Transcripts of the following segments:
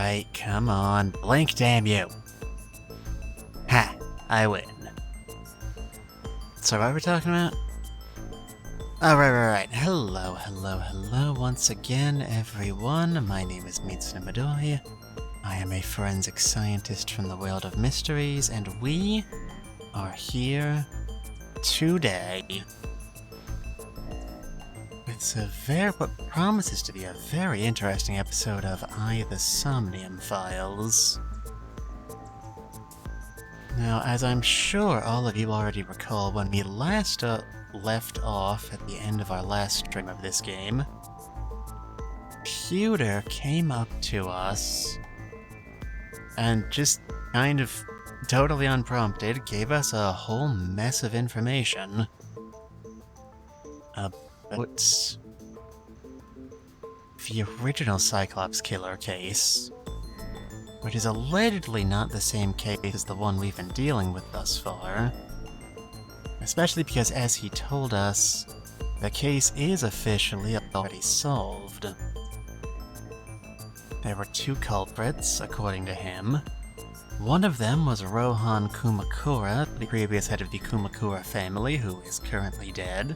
Alright, come on. Blink, damn you. Ha! I win. So what are we talking about? Oh, right. Hello once again, everyone. My name is Mitsuna Midori. I am a forensic scientist from the world of mysteries, and we are here today with what promises to be a very interesting episode of the Somnium Files. Now, as I'm sure all of you already recall, when we last left off at the end of our last stream of this game, Pewter came up to us and just kind of totally unprompted gave us a whole mess of information about the original Cyclops killer case, which is allegedly not the same case as the one we've been dealing with thus far. Especially because, as he told us, the case is officially already solved. There were two culprits, according to him. One of them was Rohan Kumakura, the previous head of the Kumakura family, who is currently dead.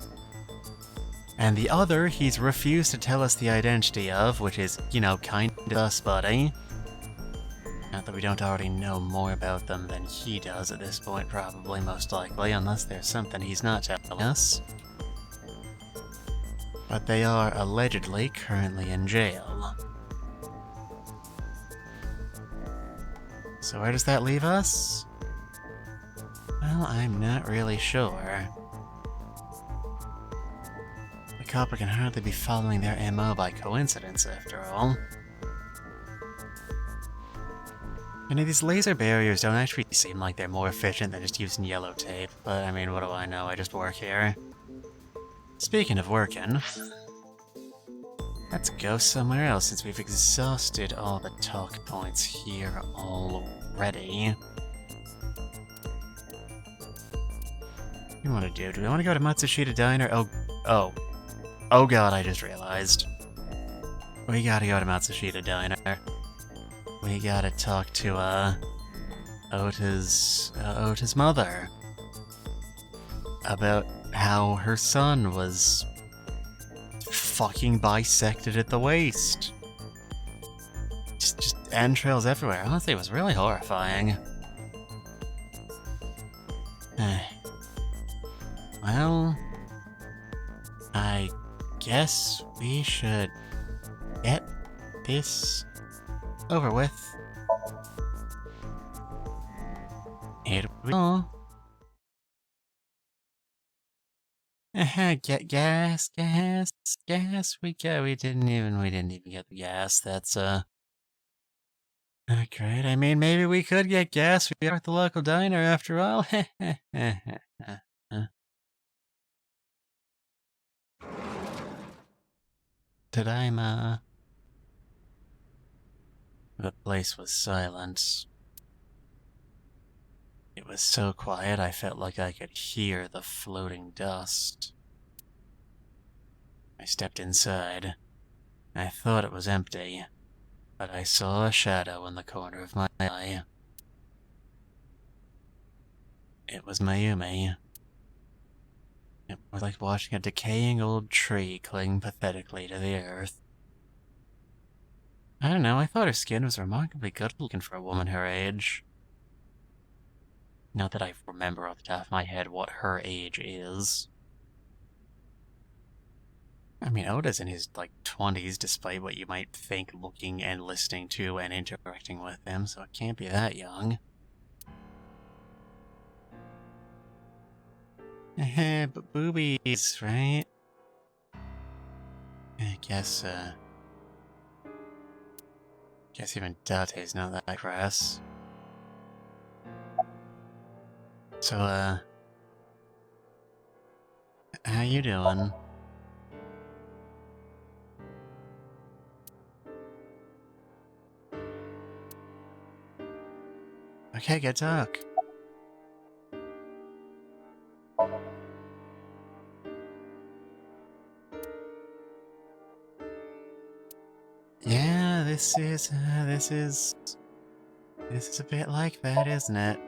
And the other he's refused to tell us the identity of, which is, kind of us, buddy. Not that we don't already know more about them than he does at this point, probably, most likely, unless there's something he's not telling us. But they are allegedly currently in jail. So where does that leave us? Well, I'm not really sure. The copper can hardly be following their MO by coincidence, after all. These laser barriers don't actually seem like they're more efficient than just using yellow tape, but I mean, what do I know? I just work here. Speaking of working, let's go somewhere else since we've exhausted all the talk points here already. What do we want to do? Do we want to go to Matsushita Diner? Oh god, I just realized. We gotta go to Matsushita Diner. We gotta talk to, Ota's mother. About how her son was fucking bisected at the waist. Just entrails everywhere. Honestly, it was really horrifying. Well, I guess we should get this over with. Here we go. Get gas. We didn't even get the gas. That's not great. I mean, maybe we could get gas. We are at the local diner after all. Tadaima. The place was silent. It was so quiet I felt like I could hear the floating dust. I stepped inside. I thought it was empty, but I saw a shadow in the corner of my eye. It was Mayumi. It was like watching a decaying old tree cling pathetically to the earth. I don't know, I thought her skin was remarkably good looking for a woman her age. Not that I remember off the top of my head what her age is. I mean, Oda's in his, 20s, despite what you might think looking and listening to and interacting with him, so it can't be that young. But boobies, right? I guess even Date's not that crass. So, how you doing? Okay, good talk. Yeah, this is a bit like that, isn't it?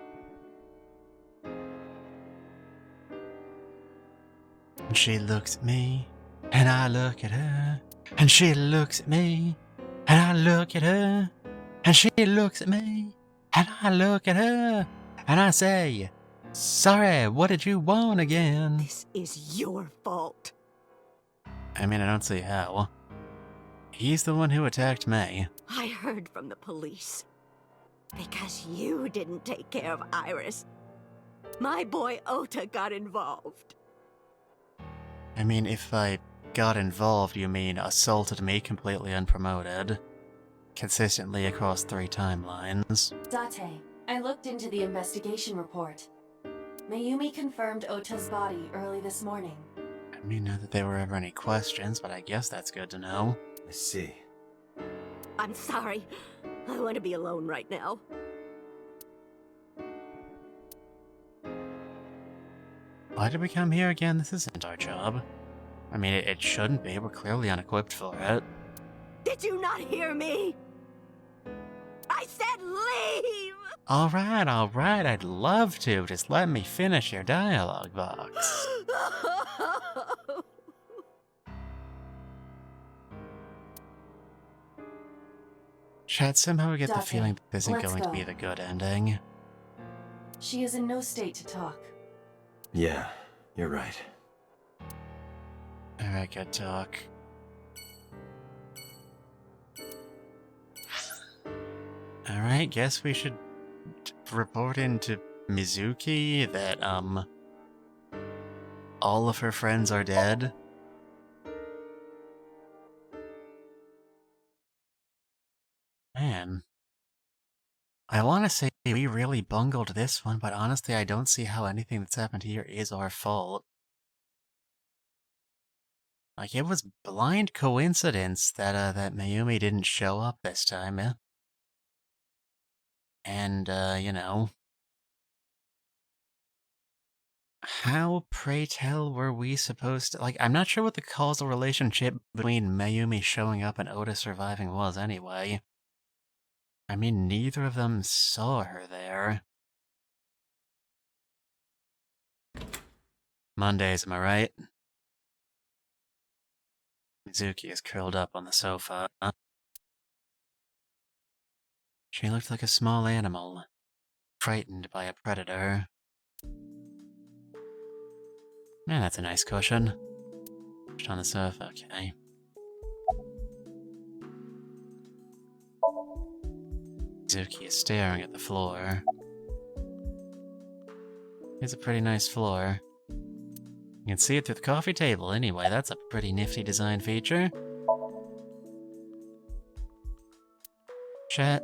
And she looks at me, and I look at her, and she looks at me, and I look at her, and she looks at me, and I look at her, and I say, sorry, what did you want again? This is your fault. I mean, I don't see how. He's the one who attacked me. I heard from the police. Because you didn't take care of Iris. My boy Ota got involved. I mean, if I got involved, you mean assaulted me completely unpromoted. Consistently across 3 timelines. Date, I looked into the investigation report. Mayumi confirmed Ota's body early this morning. I mean, not that there were ever any questions, but I guess that's good to know. I see. I'm sorry. I want to be alone right now. Why did we come here again? This isn't our job. I mean, it shouldn't be. We're clearly unequipped for it. Did you not hear me? I said leave! Alright, I'd love to. Just let me finish your dialogue box. Chat, somehow I get the Date, feeling that this isn't let's going to go. be the good ending. She is in no state to talk. Yeah, you're right. Alright, good talk. Alright, guess we should report into Mizuki that, all of her friends are dead. Man. I want to say we really bungled this one, but honestly I don't see how anything that's happened here is our fault. Like, it was blind coincidence that, that Mayumi didn't show up this time, yeah? And, you know... How, pray tell, were we supposed to... Like, I'm not sure what the causal relationship between Mayumi showing up and Oda surviving was anyway. I mean, neither of them saw her there. Mondays, am I right? Mizuki is curled up on the sofa. She looked like a small animal, frightened by a predator. Man, that's a nice cushion. Just on the sofa, okay. Mizuki is staring at the floor. It's a pretty nice floor. You can see it through the coffee table anyway, that's a pretty nifty design feature. Chat,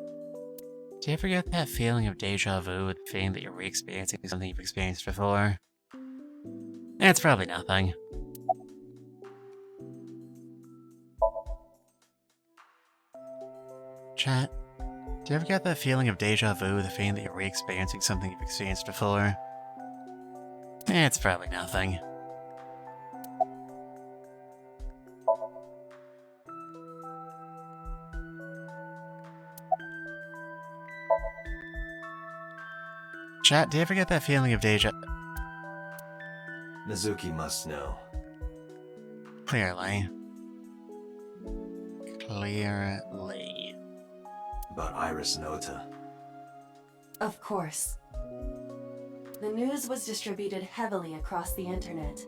do you ever get that feeling of deja vu with the feeling that you're re-experiencing something you've experienced before? It's probably nothing. Chat, do you ever get that feeling of deja vu with the feeling that you're re-experiencing something you've experienced before? It's probably nothing. Chat, do you ever get that feeling of deja... Mizuki must know. Clearly. Clearly. About Iris and Ota. Of course. The news was distributed heavily across the internet.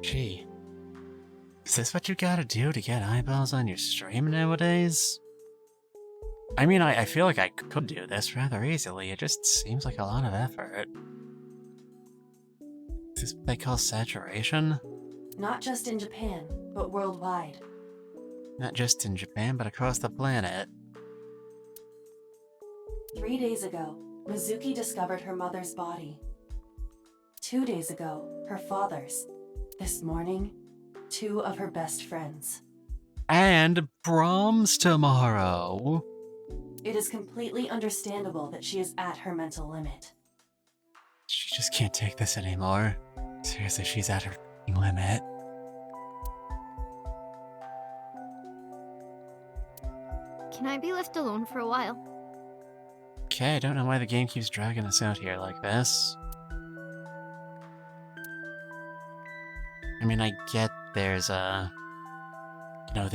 Gee. Is this what you gotta do to get eyeballs on your stream nowadays? I mean, I feel like I could do this rather easily, it just seems like a lot of effort. Is this what they call saturation? Not just in Japan, but worldwide. Not just in Japan, but across the planet. 3 days ago, Mizuki discovered her mother's body. 2 days ago, her father's. This morning, 2 of her best friends. And Brahms tomorrow! It is completely understandable that she is at her mental limit. She just can't take this anymore. Seriously, she's at her limit. Can I be left alone for a while? Okay, I don't know why the game keeps dragging us out here like this. I mean, I get there's the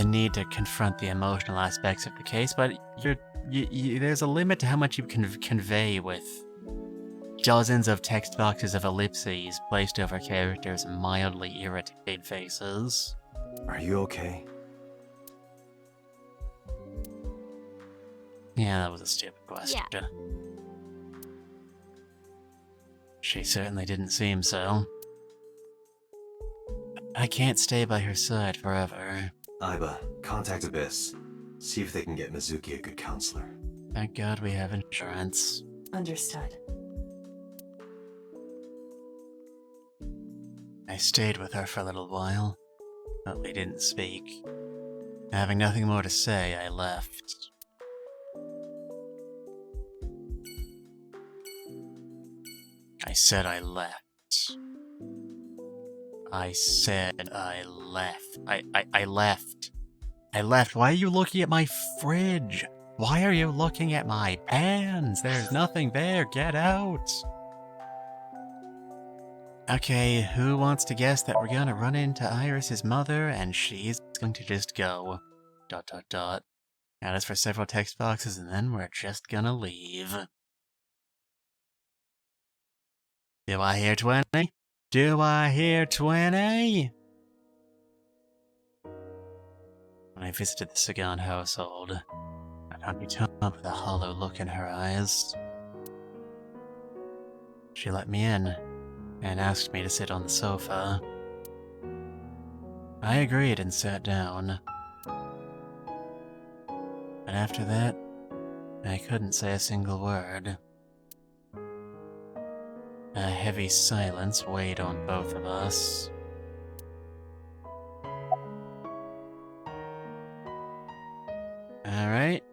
need to confront the emotional aspects of the case, but there's a limit to how much you can convey with dozens of text boxes of ellipses placed over characters' mildly irritated faces. Are you okay? Yeah, that was a stupid question. Yeah. She certainly didn't seem so. I can't stay by her side forever. Aiba, contact Abyss. See if they can get Mizuki a good counselor. Thank God we have insurance. Understood. I stayed with her for a little while, but we didn't speak. Having nothing more to say, I left. I said I left. I said I left. I left. I left. Why are you looking at my fridge? Why are you looking at my pans? There's nothing there. Get out. Okay, who wants to guess that we're gonna run into Iris's mother and she's going to just go ... Add us for several text boxes and then we're just gonna leave. Do I hear 20? Do I hear 20? When I visited the Sagan household, I found Utama with a hollow look in her eyes. She let me in and asked me to sit on the sofa. I agreed and sat down. But after that, I couldn't say a single word. A heavy silence weighed on both of us. Alright.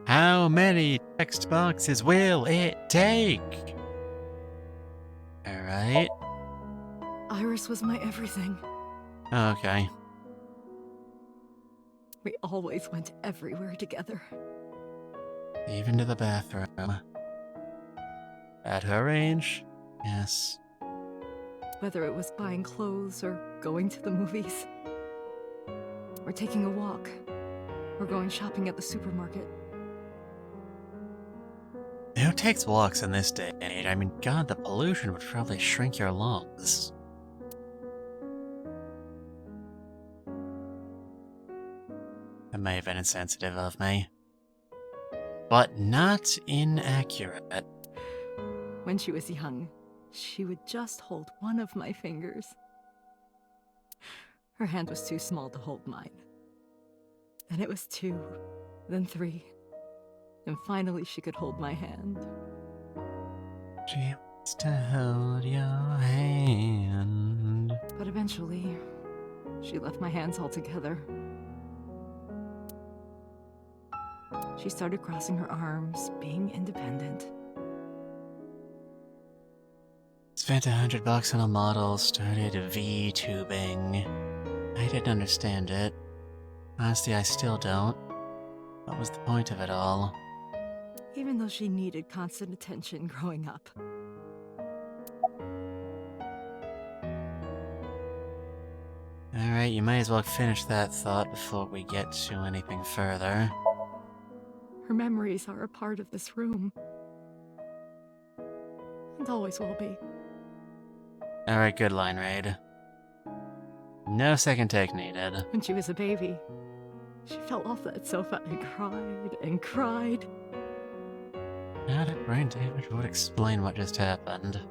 How many text boxes will it take? Alright. Iris was my everything. Okay. We always went everywhere together. Even to the bathroom. At her age? Yes. Whether it was buying clothes or going to the movies, or taking a walk, or going shopping at the supermarket. Who takes walks in this day and age? I mean, God, the pollution would probably shrink your lungs. That may have been insensitive of me. But not inaccurate. When she was young, she would just hold one of my fingers. Her hand was too small to hold mine. Then it was 2, then 3, and finally she could hold my hand. She wants to hold your hand. But eventually, she left my hands altogether. She started crossing her arms, being independent. Spent $100 on a model, started V-tubing. I didn't understand it. Honestly, I still don't. What was the point of it all? Even though she needed constant attention growing up. Alright, you may as well finish that thought before we get to anything further. Her memories are a part of this room. And always will be. Alright, good line, Raid. No second take needed. When she was a baby, she fell off that sofa and cried and cried. That brain damage would explain what just happened.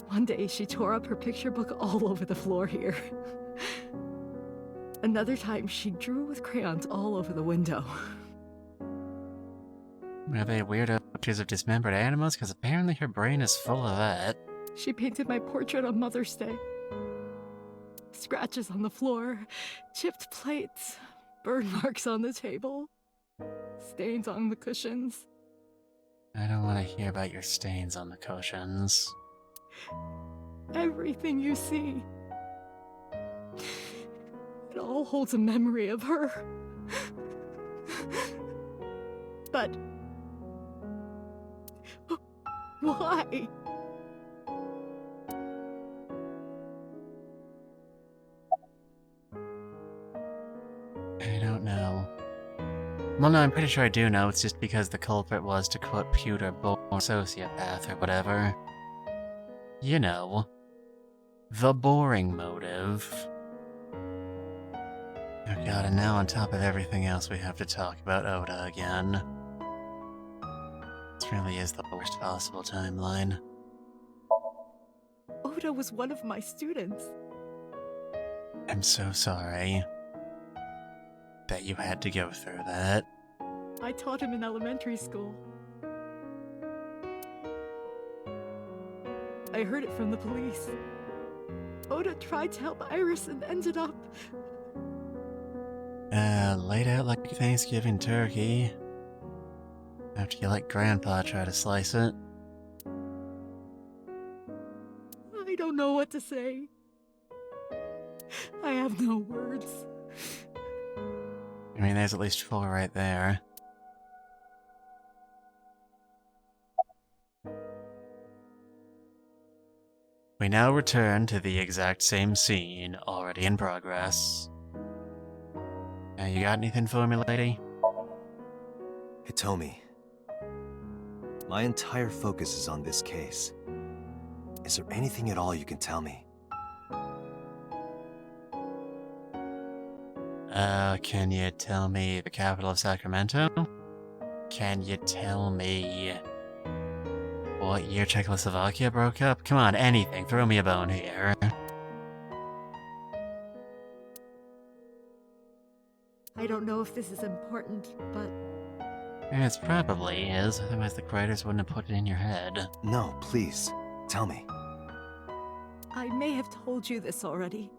One day she tore up her picture book all over the floor here. Another time she drew with crayons all over the window. Are they weirdo pictures of dismembered animals? Because apparently her brain is full of that. She painted my portrait on Mother's Day. Scratches on the floor, chipped plates, burn marks on the table, stains on the cushions. I don't want to hear about your stains on the cushions. Everything you see. It all holds a memory of her. But... why? I don't know. Well, no, I'm pretty sure I do know. It's just because the culprit was, to quote Pewter, born sociopath or whatever. You know. The boring motive. Oh god, and now on top of everything else we have to talk about Oda again. This really is the worst possible timeline. Oda was one of my students. I'm so sorry that you had to go through that. I taught him in elementary school. I heard it from the police. Oda tried to help Iris and ended up... Laid out like a Thanksgiving turkey. After you let Grandpa try to slice it. I don't know what to say. I have no words. I mean, there's at least 4 right there. We now return to the exact same scene, already in progress. You got anything for me, lady? Hitomi, my entire focus is on this case. Is there anything at all you can tell me? Can you tell me the capital of Sacramento? Can you tell me what year Czechoslovakia broke up? Come on, anything. Throw me a bone here. I don't know if this is important, but... It probably is, otherwise the writers wouldn't have put it in your head. No, please, tell me. I may have told you this already.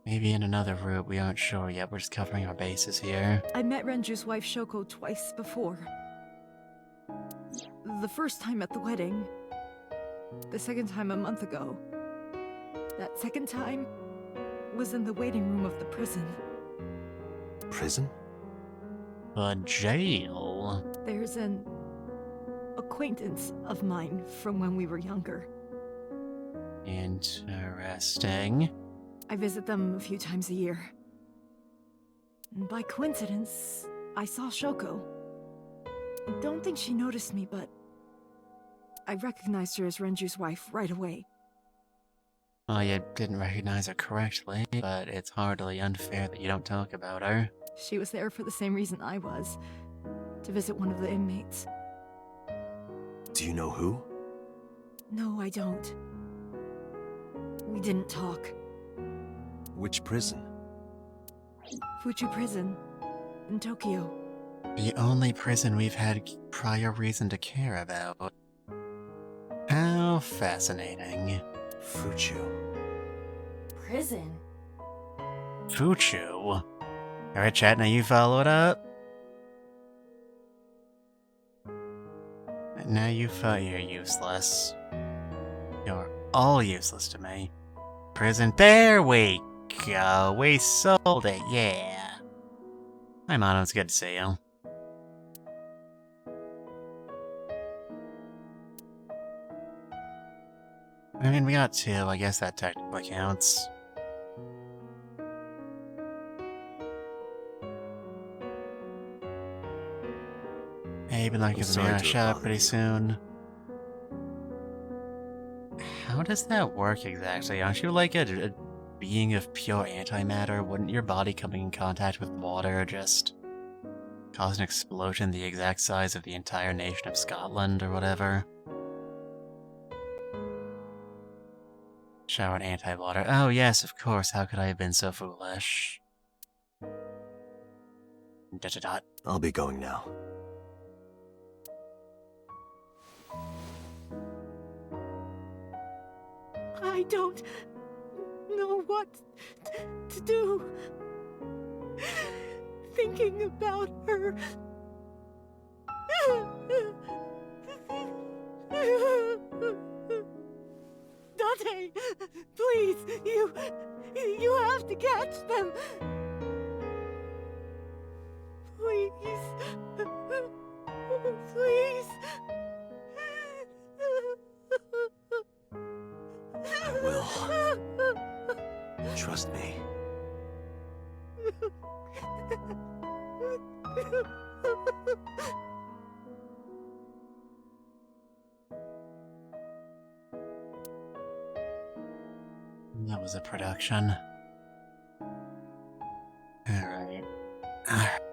Maybe in another route, we aren't sure yet, we're just covering our bases here. I met Renju's wife Shoko twice before. The first time at the wedding. The second time a month ago. That second time was in the waiting room of the prison. Prison? The jail? There's an acquaintance of mine from when we were younger. Interesting. I visit them a few times a year. And by coincidence, I saw Shoko. I don't think she noticed me, but I recognized her as Renju's wife right away. Well, you didn't recognize her correctly, but it's hardly unfair that you don't talk about her. She was there for the same reason I was, to visit one of the inmates. Do you know who? No, I don't. We didn't talk. Which prison? Fuchu Prison, in Tokyo. The only prison we've had prior reason to care about. How fascinating. Fuchu. Prison? Fuchu? Alright, chat, now you follow it up? Now you thought you're useless. You're all useless to me. Prison. There we go. We sold it, yeah. Hi, Mono. It's good to see you. I mean, we got 2. I guess that technically counts. Hey, been looking for me. Shut up pretty soon. How does that work exactly? Aren't you like a being of pure antimatter? Wouldn't your body coming in contact with water just cause an explosion the exact size of the entire nation of Scotland or whatever? Shower and anti-water. Oh yes, of course. How could I have been so foolish? Dot. I'll be going now. I don't know what to do. Thinking about her. Dante, please, you have to catch them. Please. will. Trust me. That was a production. Alright.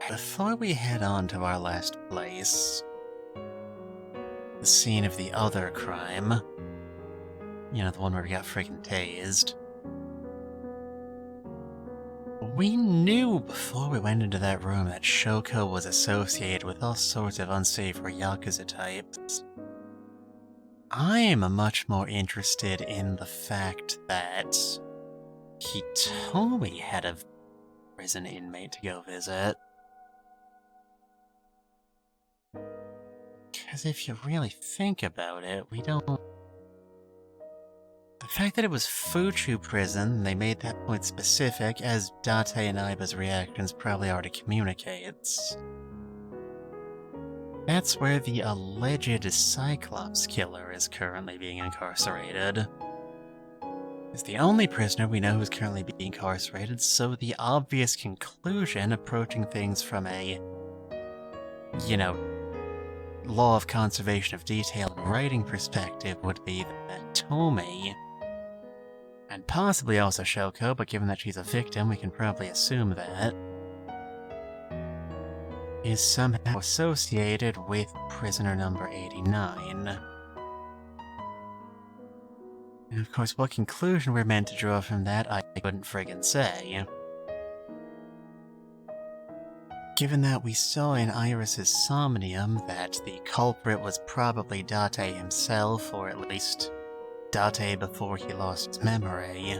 Before we head on to our last place, the scene of the other crime, you know, the one where we got freaking tased, we knew before we went into that room that Shoko was associated with all sorts of unsavory Yakuza types. I am much more interested in the fact that Hitomi had a prison inmate to go visit. Because if you really think about it, we don't... The fact that it was Fuchu prison, they made that point specific, as Date and Aiba's reactions probably already communicates. That's where the alleged Cyclops killer is currently being incarcerated. It's the only prisoner we know who's currently being incarcerated, so the obvious conclusion, approaching things from a, you know, law of conservation of detail and writing perspective, would be that Tomi, and possibly also Shoko, but given that she's a victim, we can probably assume that, is somehow associated with prisoner number 89. And of course, what conclusion we're meant to draw from that, I couldn't friggin' say. Given that we saw in Iris's Somnium that the culprit was probably Date himself, or at least Date before he lost his memory,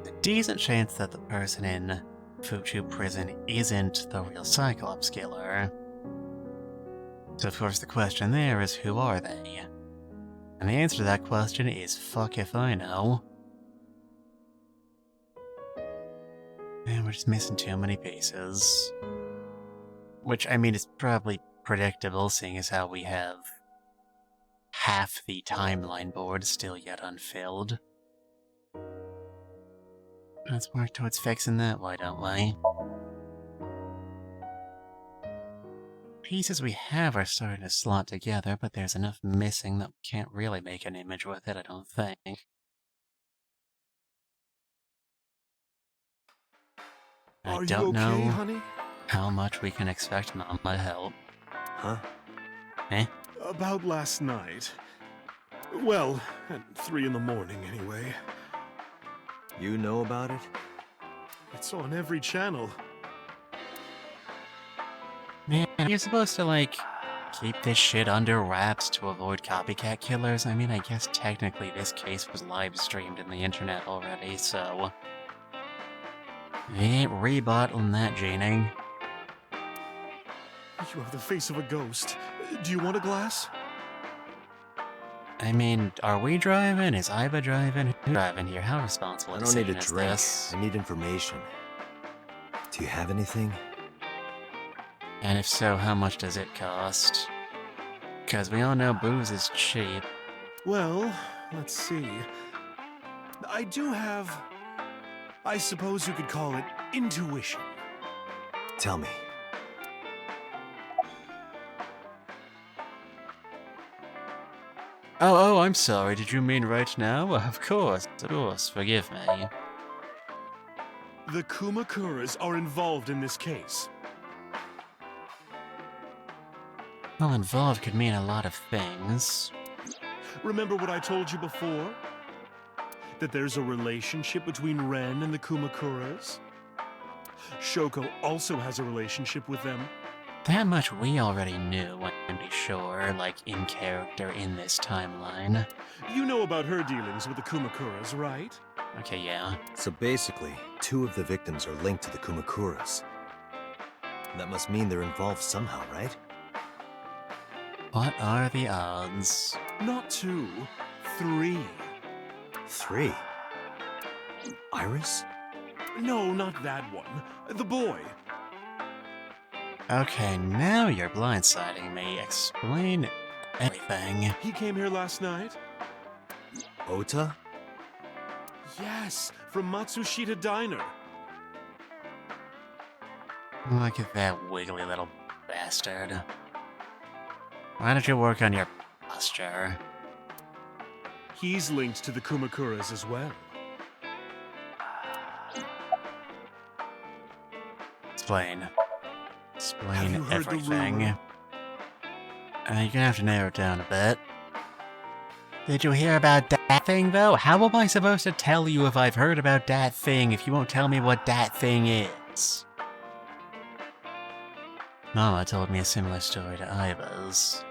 there's a decent chance that the person in Fuchu prison isn't the real Cyclops killer. So of course the question there is, who are they? And the answer to that question is fuck if I know. And we're just missing too many pieces. Which, I mean, is probably predictable, seeing as how we have half the timeline board still yet unfilled. Let's work towards fixing that, why don't we? Pieces we have are starting to slot together, but there's enough missing that we can't really make an image with it, I don't think. I don't know honey? how much we can expect Mom to help. Huh? Eh? About last night. Well, at 3 in the morning anyway. You know about it? It's on every channel. Man, you're supposed to, like, keep this shit under wraps to avoid copycat killers? I mean, I guess technically this case was live-streamed in the internet already, so... We ain't rebottling that, Genie. You have the face of a ghost. Do you want a glass? I mean, are we driving? Is Aiba driving? Who's driving here? How responsible I a don't need a decision is drink. this? I need information. Do you have anything? And if so, how much does it cost? Because we all know booze is cheap. Well, let's see. I do have... I suppose you could call it intuition. Tell me. Oh, I'm sorry. Did you mean right now? Of course, forgive me. The Kumakuras are involved in this case. Well, involved could mean a lot of things. Remember what I told you before? That there's a relationship between Ren and the Kumakuras? Shoko also has a relationship with them. That much we already knew, I can be sure, like in character in this timeline. You know about her dealings with the Kumakuras, right? Okay, yeah. So basically, 2 of the victims are linked to the Kumakuras. That must mean they're involved somehow, right? What are the odds? Not 2, 3. 3? Iris? No, not that one. The boy. Okay, now you're blindsiding me. Explain everything. He came here last night. Ota? Yes, from Matsushita Diner. Look at that wiggly little bastard. Why don't you work on your posture? He's linked to the Kumakuras as well. Explain. Explain Have you heard the everything. rumor? You're gonna have to narrow it down a bit. Did you hear about that thing, though? How am I supposed to tell you if I've heard about that thing if you won't tell me what that thing is? Mama told me a similar story to Iva's.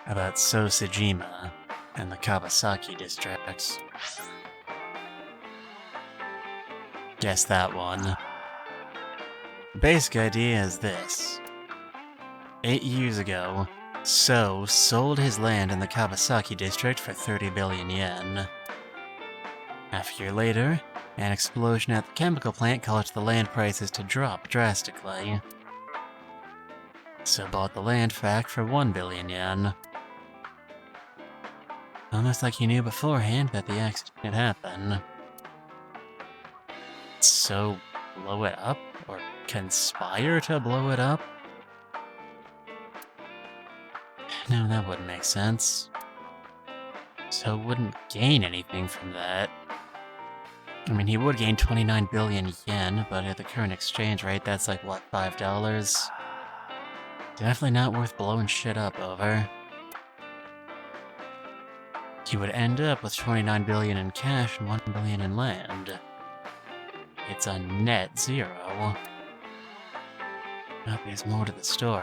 About Sosejima and the Kawasaki districts. Guess that one. The basic idea is this. 8 years ago, So sold his land in the Kawasaki district for 30 billion yen. Half a year later, an explosion at the chemical plant caused the land prices to drop drastically. So bought the land back for 1 billion yen. Almost like he knew beforehand that the accident would happen. So blow it up? Or conspire to blow it up? No, that wouldn't make sense. So wouldn't gain anything from that. I mean, he would gain 29 billion yen, but at the current exchange rate, that's like, what, $5? Definitely not worth blowing shit up over. He would end up with 29 billion in cash and 1 billion in land. It's a net zero. But there's more to the story.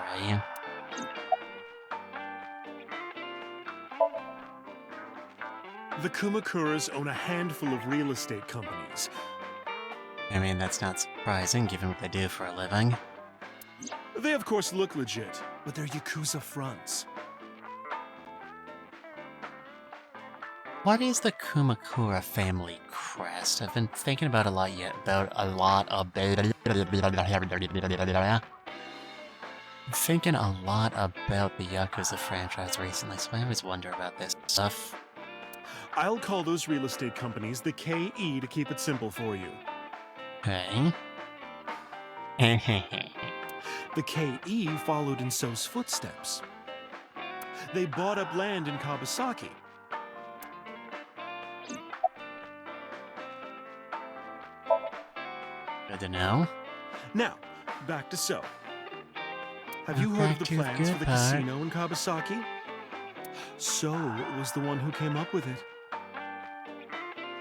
The Kumakuras own a handful of real estate companies. I mean, that's not surprising, given what they do for a living. They of course look legit, but they're Yakuza fronts. What is the Kumakura family crest? I've been thinking about a lot about the Yakuza franchise recently, so I always wonder about this stuff. I'll call those real estate companies the KE to keep it simple for you. Hey? The KE followed in So's footsteps. They bought up land in Kawasaki. Good to know. Now, back to So. Have you heard of the plans for the casino in Kawasaki? So was the one who came up with it.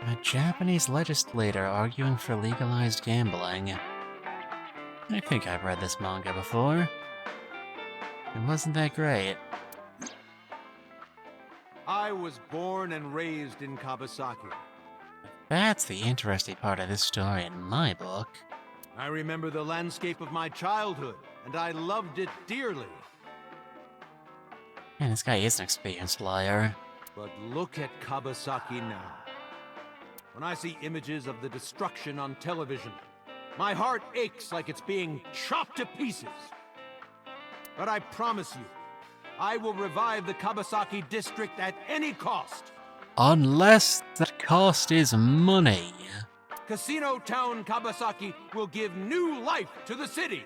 A Japanese legislator arguing for legalized gambling. I think I've read this manga before. It wasn't that great. I was born and raised in Kawasaki. That's the interesting part of this story in my book. I remember the landscape of my childhood, and I loved it dearly. Man, this guy is an experienced liar. But look at Kawasaki now. When I see images of the destruction on television, my heart aches like it's being chopped to pieces. But I promise you, I will revive the Kawasaki district at any cost. Unless the cost is money. Casino Town Kawasaki will give new life to the city.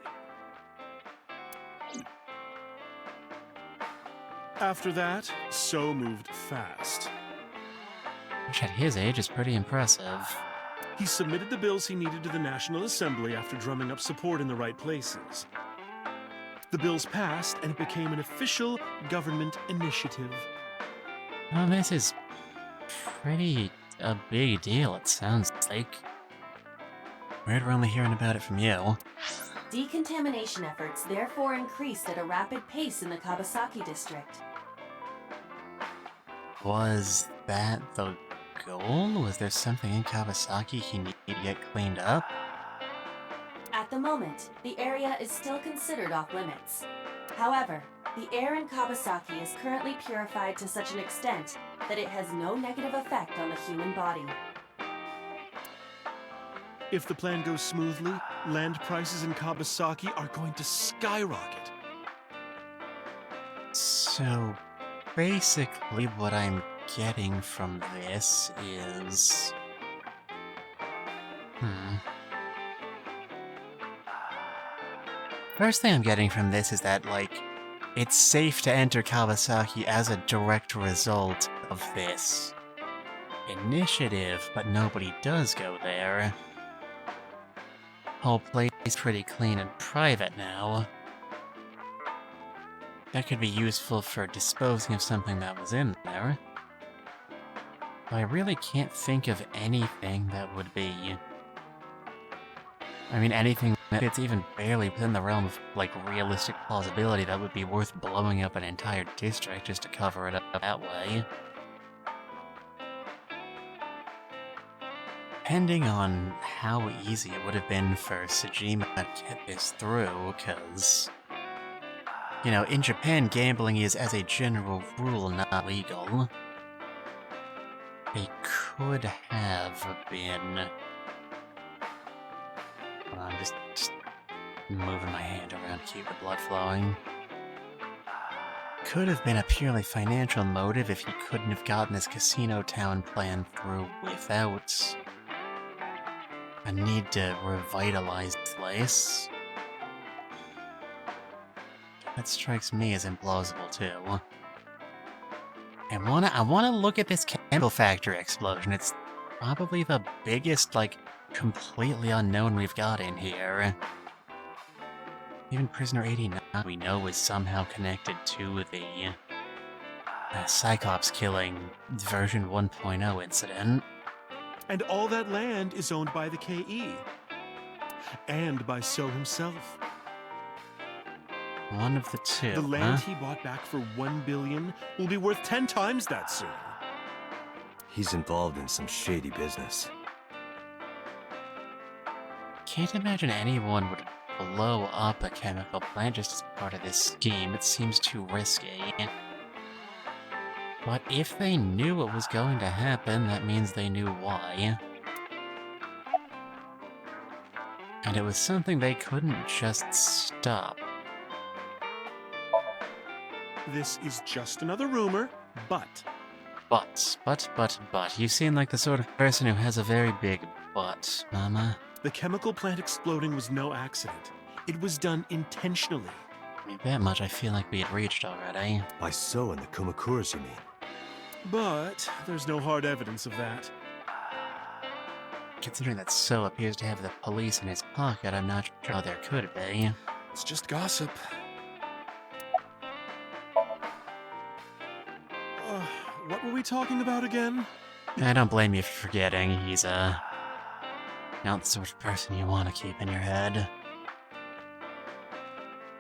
After that, So moved fast. Which at his age is pretty impressive. He submitted the bills he needed to the National Assembly after drumming up support in the right places. The bills passed, and it became an official government initiative. Well, this is pretty a big deal, it sounds like. Weird we're only hearing about it from you. Decontamination efforts therefore increased at a rapid pace in the Kawasaki district. Was that the goal? Was there something in Kawasaki he needed to get cleaned up? At the moment, the area is still considered off limits. However, the air in Kawasaki is currently purified to such an extent that it has no negative effect on the human body. If the plan goes smoothly, land prices in Kawasaki are going to skyrocket. So, basically what I'm getting from this is First thing I'm getting from this is that, like, it's safe to enter Kawasaki as a direct result of this initiative, but nobody does go there. Whole place is pretty clean and private now. That could be useful for disposing of something that was in there. But I really can't think of anything that would be... I mean, anything that fits even barely within the realm of, like, realistic plausibility that would be worth blowing up an entire district just to cover it up that way. Depending on how easy it would have been for Sejima to get this through, because... You know, in Japan, gambling is, as a general rule, not legal. They could have been... Hold on, just moving my hand around to keep the blood flowing. Could have been a purely financial motive if he couldn't have gotten his casino town plan through without a need to revitalize the place. That strikes me as implausible too. I wanna look at this candle factory explosion. It's probably the biggest, like, completely unknown we've got in here. Even Prisoner 89 we know is somehow connected to the Cyclops killing version 1.0 incident. And all that land is owned by the KE. And by So himself. One of the two, The land he bought back for $1 billion will be worth 10 times that soon. He's involved in some shady business. Can't imagine anyone would blow up a chemical plant just as part of this scheme. It seems too risky. But if they knew what was going to happen, that means they knew why. And it was something they couldn't just stop. This is just another rumor, but... But, you seem like the sort of person who has a very big but, Mama. The chemical plant exploding was no accident. It was done intentionally. I mean, that much I feel like we had reached already. By So and the Kumakuras, you mean? But there's no hard evidence of that. Considering that So appears to have the police in his pocket, I'm not sure how there could be. It's just gossip. What were we talking about again? I don't blame you for forgetting. He's, not the sort of person you want to keep in your head.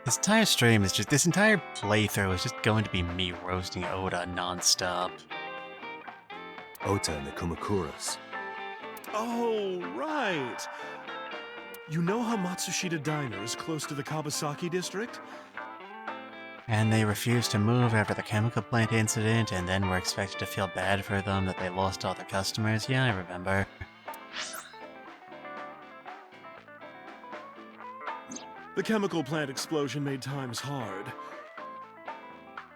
This entire stream is just, this entire playthrough is just going to be me roasting Oda non-stop. Ota and the Kumakuras. Oh, right. You know how Matsushita Diner is close to the Kawasaki district? And they refused to move after the chemical plant incident, and then were expected to feel bad for them that they lost all their customers. Yeah, I remember. The chemical plant explosion made times hard.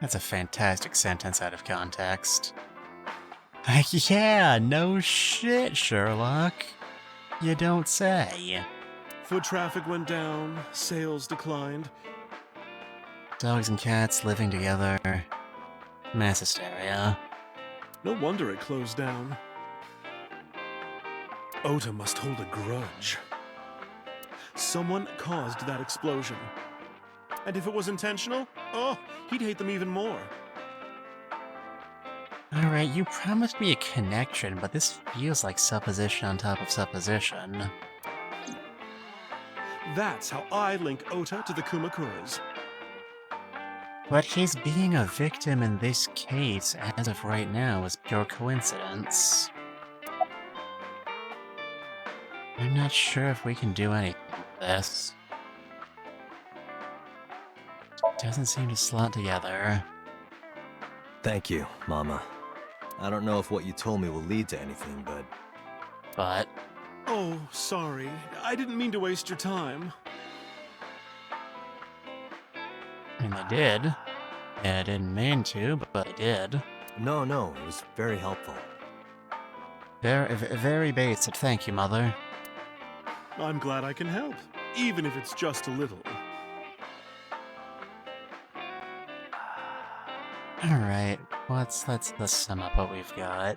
That's a fantastic sentence out of context. Yeah, no shit, Sherlock. You don't say. Foot traffic went down, sales declined. Dogs and cats living together. Mass hysteria. No wonder it closed down. Ota must hold a grudge. Someone caused that explosion. And if it was intentional, oh, he'd hate them even more. Alright, you promised me a connection, but this feels like supposition on top of supposition. That's how I link Ota to the Kumakuras. But his being a victim in this case, as of right now, is pure coincidence. I'm not sure if we can do anything with this. Doesn't seem to slot together. Thank you, Mama. I don't know if what you told me will lead to anything, but... But... Oh, sorry. I didn't mean to waste your time. And they did. I didn't mean to, but they did. No, it was very helpful. Very basic. Thank you, Mother. I'm glad I can help, even if it's just a little. Alright, let's sum up what we've got.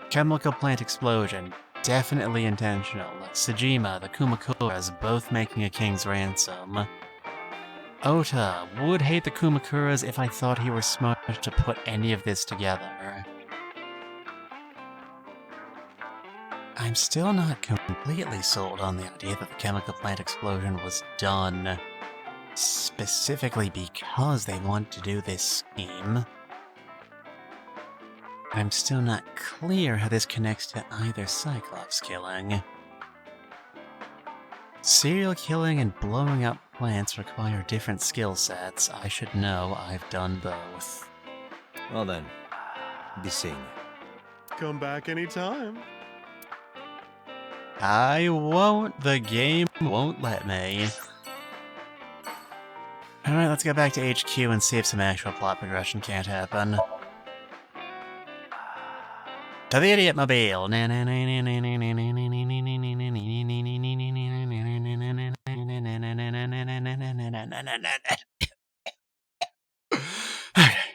Chemical plant explosion. Definitely intentional. Sejima, the Kumakuras, both making a king's ransom. Ota, would hate the Kumakuras if I thought he were smart enough to put any of this together. I'm still not completely sold on the idea that the chemical plant explosion was done specifically because they wanted to do this scheme. I'm still not clear how this connects to either Cyclops killing. Serial killing and blowing up plants require different skill sets. I should know. I've done both. Well then, be seeing you. Come back anytime. I won't. The game won't let me. Alright, let's go back to HQ and see if some actual plot progression can't happen. To the idiot mobile.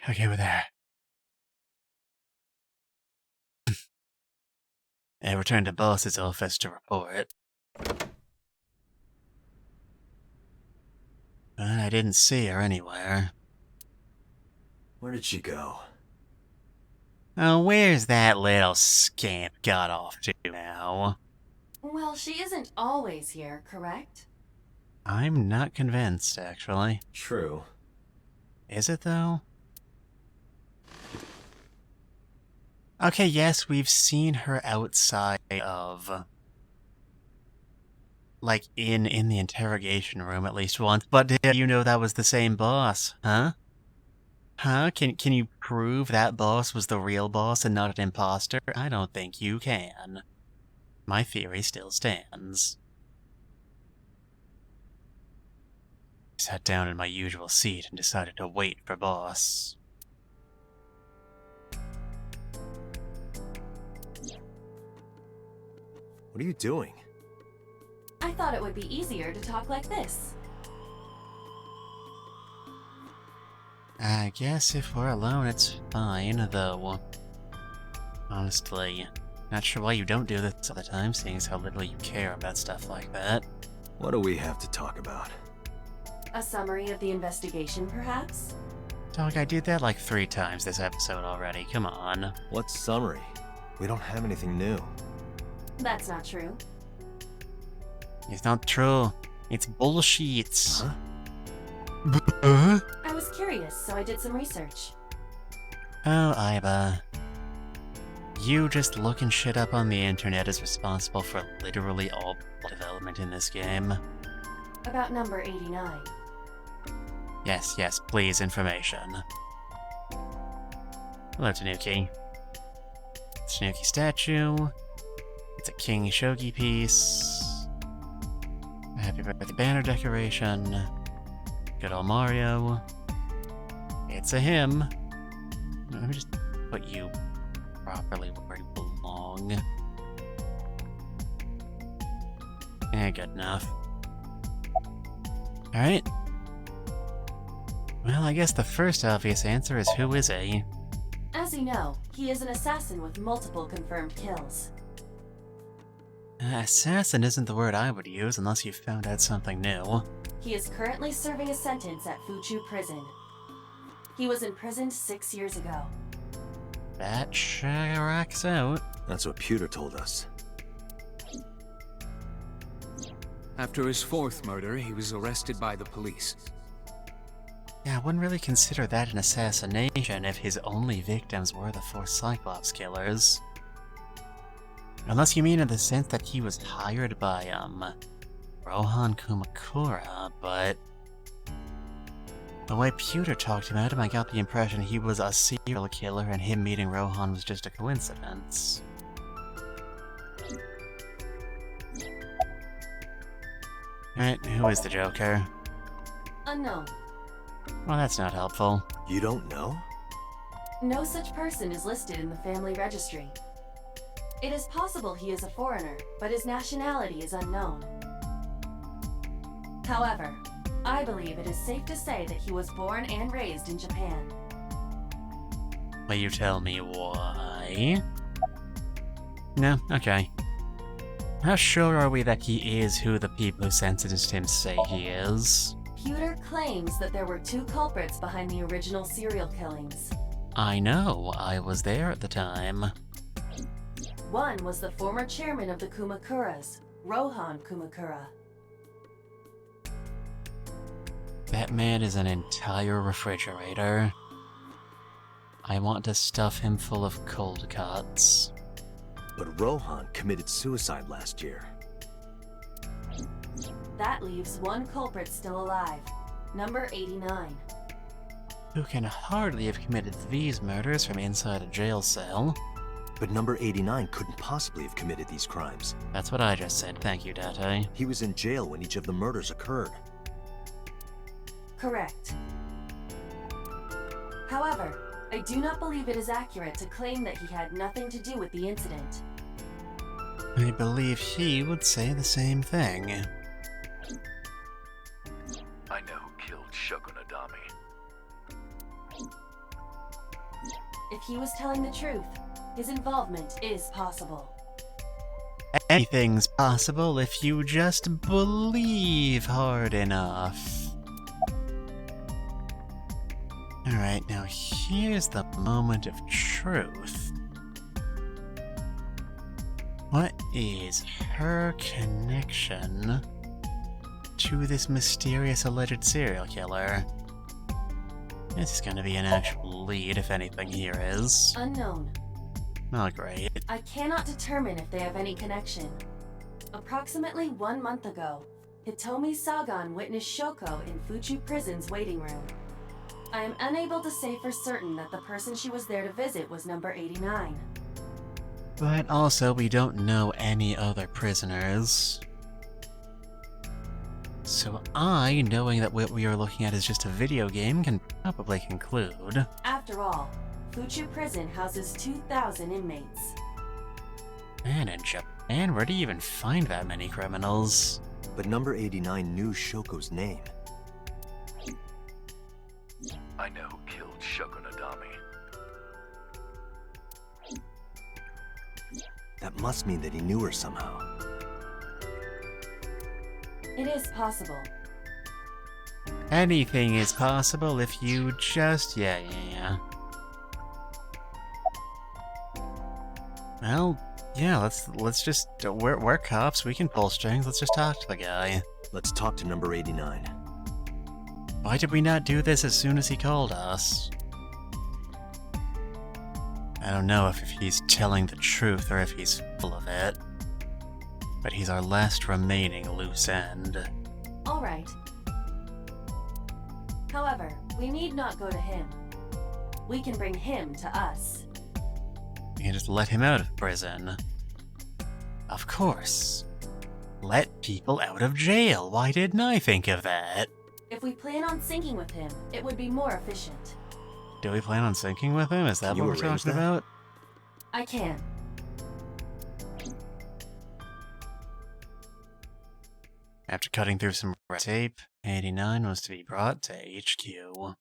Okay, we're there. I returned to boss's office to report. But I didn't see her anywhere. Where did she go? Oh, where's that little scamp got off to now? Well, she isn't always here, correct? I'm not convinced, actually. True. Is it, though? Okay, yes, we've seen her outside of... like, in the interrogation room at least once, but did you know that was the same boss, huh? Huh? Can you prove that boss was the real boss and not an imposter? I don't think you can. My theory still stands. I sat down in my usual seat and decided to wait for boss. What are you doing? I thought it would be easier to talk like this. I guess if we're alone, it's fine, though. Honestly, not sure why you don't do this all the time, seeing as how little you care about stuff like that. What do we have to talk about? A summary of the investigation, perhaps? Dog, I did that like 3 times this episode already, come on. What summary? We don't have anything new. That's not true. It's not true. It's bullshit. Huh? I was curious, so I did some research. Oh, Iba. You just looking shit up on the internet is responsible for literally all plot development in this game. About number 89. Yes, yes, please, information. Hello, Tanuki. Tanuki statue. It's a King Shogi piece. A Happy Birthday banner decoration. Good old Mario. It's a him. Let me just put you properly where you belong. Good enough. Alright. Well, I guess the first obvious answer is who is he? As you know, he is an assassin with multiple confirmed kills. Assassin isn't the word I would use unless you found out something new. He is currently serving a sentence at Fuchu Prison. He was imprisoned 6 years ago. That checks out. That's what Pewter told us. After his 4th murder, he was arrested by the police. Yeah, I wouldn't really consider that an assassination if his only victims were the 4 Cyclops killers. Unless you mean in the sense that he was hired by, Rohan Kumakura, but... the way Pewter talked about him, I got the impression he was a serial killer and him meeting Rohan was just a coincidence. Alright, who is the Joker? Unknown. Well, that's not helpful. You don't know? No such person is listed in the family registry. It is possible he is a foreigner, but his nationality is unknown. However, I believe it is safe to say that he was born and raised in Japan. Will you tell me why? No? Okay. How sure are we that he is who the people who sentenced him say he is? Pewter claims that there were 2 culprits behind the original serial killings. I know, I was there at the time. One was the former chairman of the Kumakuras, Rohan Kumakura. That man is an entire refrigerator. I want to stuff him full of cold cuts. But Rohan committed suicide last year. That leaves 1 culprit still alive, number 89. Who can hardly have committed these murders from inside a jail cell. But number 89 couldn't possibly have committed these crimes. That's what I just said, thank you, Date. He was in jail when each of the murders occurred. Correct. However, I do not believe it is accurate to claim that he had nothing to do with the incident. I believe he would say the same thing. I know who killed Shoko Nadami. If he was telling the truth, his involvement is possible. Anything's possible if you just believe hard enough. Alright, now here's the moment of truth. What is her connection to this mysterious alleged serial killer? This is gonna be an actual lead if anything here is. Unknown. Oh, great. I cannot determine if they have any connection. Approximately 1 month ago, Hitomi Sagan witnessed Shoko in Fuchu Prison's waiting room. I am unable to say for certain that the person she was there to visit was number 89. But also, we don't know any other prisoners. So I, knowing that what we are looking at is just a video game, can probably conclude. After all, Fuchu Prison houses 2,000 inmates. Man, in Japan, where do you even find that many criminals? But number 89 knew Shoko's name. I know who killed Shoko Nadami. That must mean that he knew her somehow. It is possible. Anything is possible if you just... yeah. Well, yeah, let's just... we're cops, we can pull strings, let's just talk to the guy. Let's talk to number 89. Why did we not do this as soon as he called us? I don't know if he's telling the truth or if he's full of it. But he's our last remaining loose end. Alright. However, we need not go to him. We can bring him to us. We can just let him out of prison. Of course. Let people out of jail. Why didn't I think of that? If we plan on syncing with him, it would be more efficient. Do we plan on syncing with him? Is that Can you what we're arrange talking that? about? I can. After cutting through some red tape, 89 was to be brought to HQ.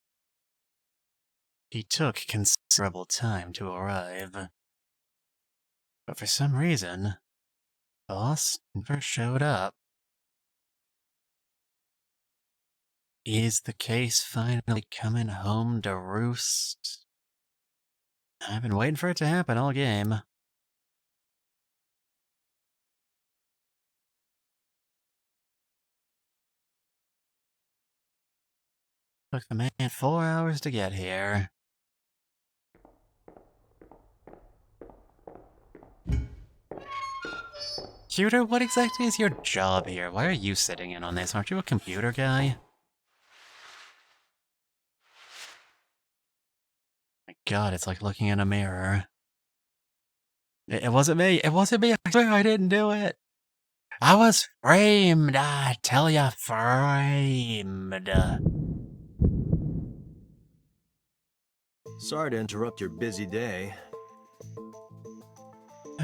He took considerable time to arrive. But for some reason, boss never showed up. Is the case finally coming home to roost? I've been waiting for it to happen all game. Took the man 4 hours to get here. Computer, what exactly is your job here? Why are you sitting in on this? Aren't you a computer guy? My god, it's like looking in a mirror. It wasn't me. It wasn't me. I swear I didn't do it. I was framed. I tell ya, framed. Sorry to interrupt your busy day.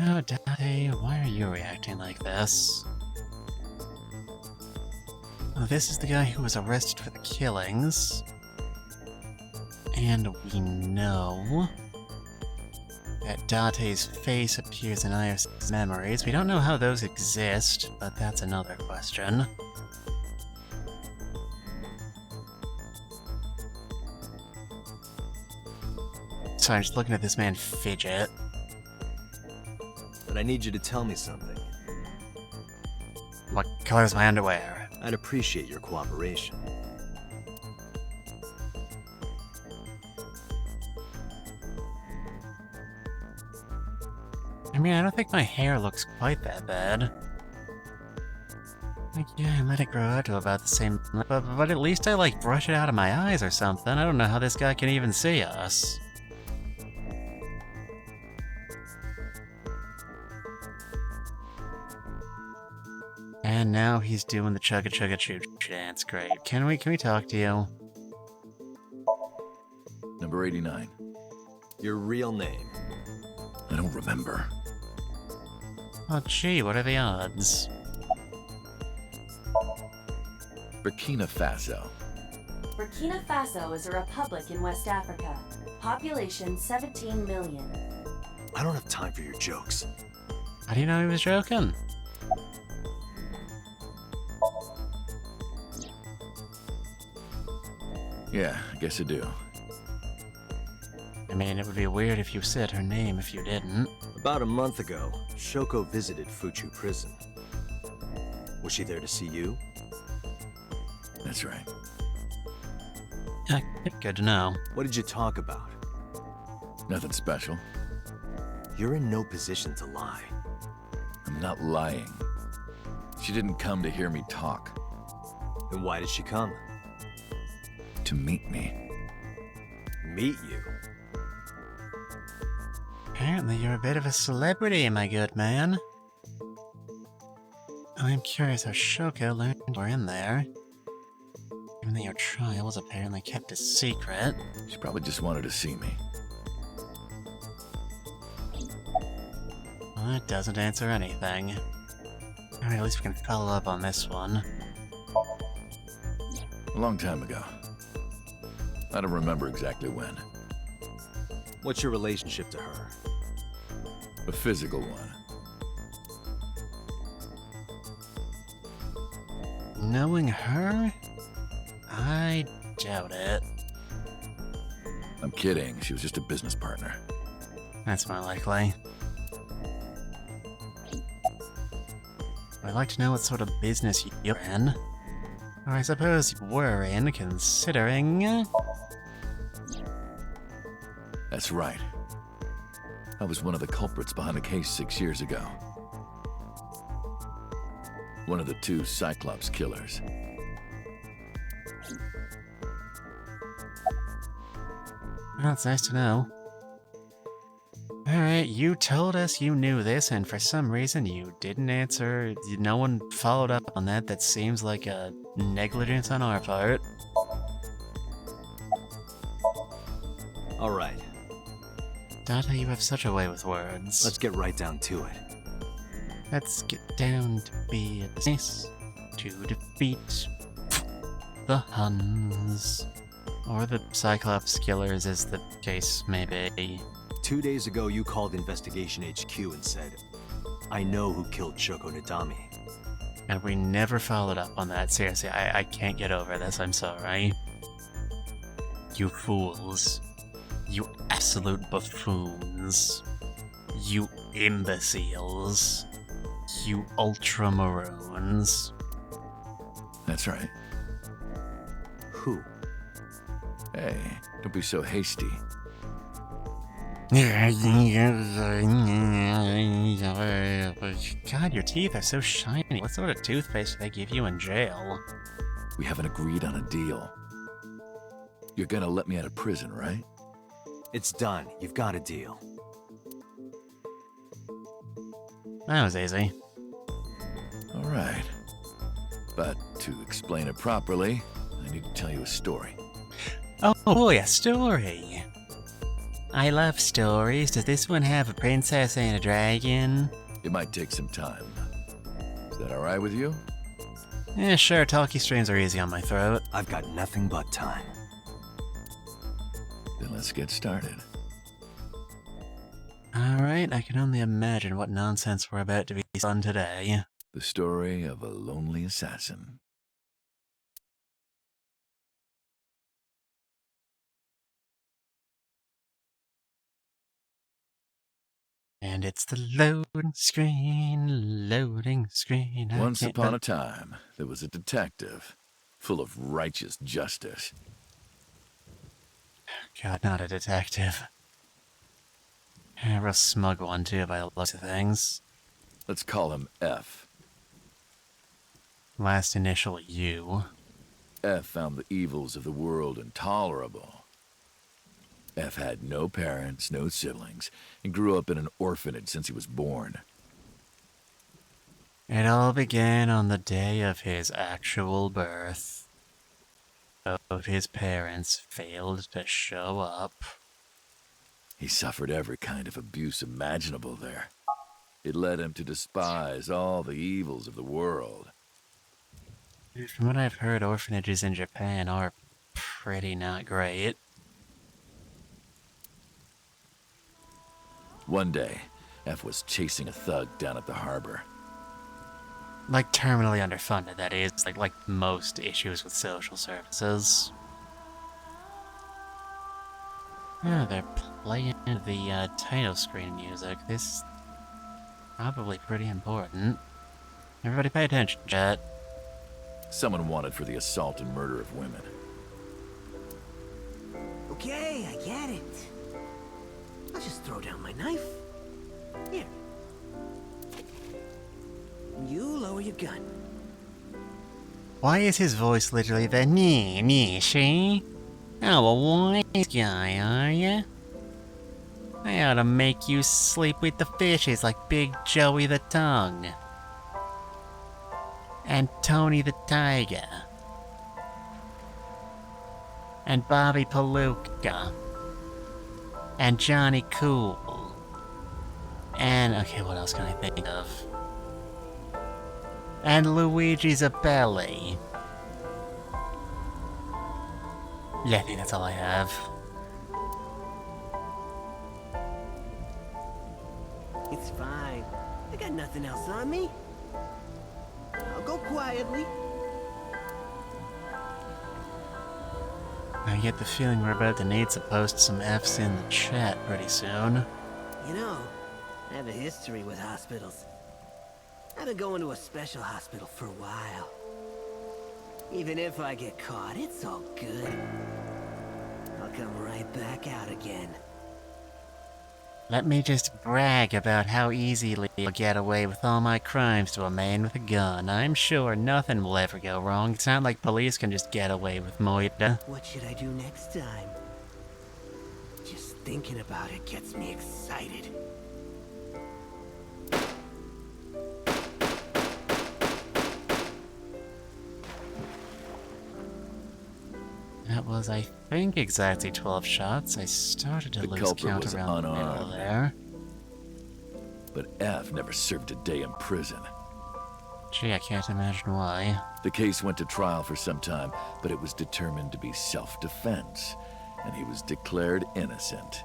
Oh, Daddy, why are you reacting like this? Oh, this is the guy who was arrested for the killings. And we know that Date's face appears in Iris' memories. We don't know how those exist, but that's another question. Sorry, I'm just looking at this man fidget. But I need you to tell me something. What color's my underwear? I'd appreciate your cooperation. I mean, I don't think my hair looks quite that bad. Like, yeah, I let it grow out to about the same... But at least I, like, brush it out of my eyes or something. I don't know how this guy can even see us. And now he's doing the chugga chugga choo dance. Great. Can we talk to you? Number 89. Your real name. I don't remember. Oh, gee, what are the odds? Burkina Faso. Burkina Faso is a republic in West Africa. Population 17 million. I don't have time for your jokes. How do you know he was joking? Yeah, I guess I do. I mean, it would be weird if you said her name if you didn't. About a month ago, Shoko visited Fuchu prison. Was she there to see you? That's right. Good to know. What did you talk about? Nothing special. You're in no position to lie. I'm not lying. She didn't come to hear me talk. Then why did she come? To meet me. Meet you? Apparently you're a bit of a celebrity, my good man. I'm curious how Shoko learned we're in there. Even though your trial was apparently kept a secret. She probably just wanted to see me. Well, that doesn't answer anything. Alright, at least we can follow up on this one. A long time ago. I don't remember exactly when. What's your relationship to her? A physical one. Knowing her? I doubt it. I'm kidding. She was just a business partner. That's more likely. I'd like to know what sort of business you're in. Or I suppose you were in, considering... That's right. I was one of the culprits behind the case 6 years ago. One of the 2 Cyclops killers. Well, it's nice to know. Alright, you told us you knew this, and for some reason you didn't answer. No one followed up on that. That seems like a negligence on our part. Alright, Data, you have such a way with words. let's get right down to it. Let's get down to business to defeat the Huns. Or the Cyclops killers, as the case may be. 2 days ago, you called Investigation HQ and said, I know who killed Shoko Nadami. And we never followed up on that. Seriously, I can't get over this, I'm sorry. You fools. You absolute buffoons. You imbeciles. You ultramaroons. That's right. Who? Hey, don't be so hasty. God, your teeth are so shiny. What sort of toothpaste do they give you in jail? We haven't agreed on a deal. You're gonna let me out of prison, right? It's done. You've got a deal. That was easy. All right. But to explain it properly, I need to tell you a story. Oh boy, a story. I love stories. Does this one have a princess and a dragon? It might take some time. Is that alright with you? Yeah, sure, talkie streams are easy on my throat. I've got nothing but time. Then let's get started. Alright, I can only imagine what nonsense we're about to be on today. The story of a lonely assassin. And it's the loading screen, loading screen. Once upon a time, there was a detective, full of righteous justice. God, not a detective. A real smug one, too, by the looks of things. Let's call him F. Last initial U. F found the evils of the world intolerable. F had no parents, no siblings, and grew up in an orphanage since he was born. It all began on the day of his actual birth. Both his parents failed to show up. He suffered every kind of abuse imaginable there. It led him to despise all the evils of the world. From what I've heard, orphanages in Japan are pretty not great. One day, F was chasing a thug down at the harbor. Like, terminally underfunded, that is. Like most issues with social services. Oh, they're playing the title screen music. This is probably pretty important. Everybody pay attention, chat. Someone wanted for the assault and murder of women. Okay, I get it. I'll just throw down my knife. Here. You lower your gun. Why is his voice literally the nee, she? Oh, a wise guy, are ya? I ought to make you sleep with the fishes like Big Joey the Tongue. And Tony the Tiger. And Bobby Palooka. And Johnny Cool. And, okay, what else can I think of? And Luigi Zabelli. Yeah, I think that's all I have. It's fine. I got nothing else on me. I'll go quietly. I get the feeling we're about to need to post some Fs in the chat pretty soon. You know, I have a history with hospitals. I've been going to a special hospital for a while. Even if I get caught, it's all good. I'll come right back out again. Let me just brag about how easily I'll get away with all my crimes to a man with a gun. I'm sure nothing will ever go wrong. It's not like police can just get away with Moira. What should I do next time? Just thinking about it gets me excited. That was, I think, exactly 12 shots. I started to The lose culprit count was around the middle unarmed. there. But F never served a day in prison. Gee, I can't imagine why. The case went to trial for some time, but it was determined to be self-defense, and he was declared innocent.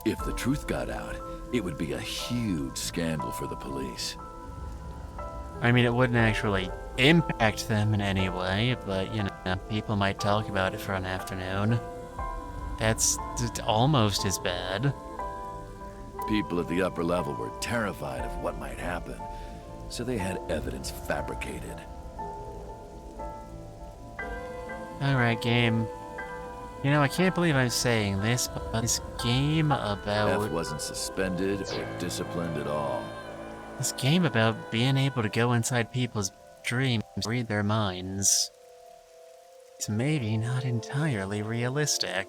If the truth got out, it would be a huge scandal for the police. I mean, it wouldn't actually impact them in any way, but, you know, people might talk about it for an afternoon. That's almost as bad. People at the upper level were terrified of what might happen, so they had evidence fabricated. Alright, game. You know, I can't believe I'm saying this, but this game about... F wasn't suspended or disciplined at all. This game about being able to go inside people's dreams, read their minds. It's maybe not entirely realistic.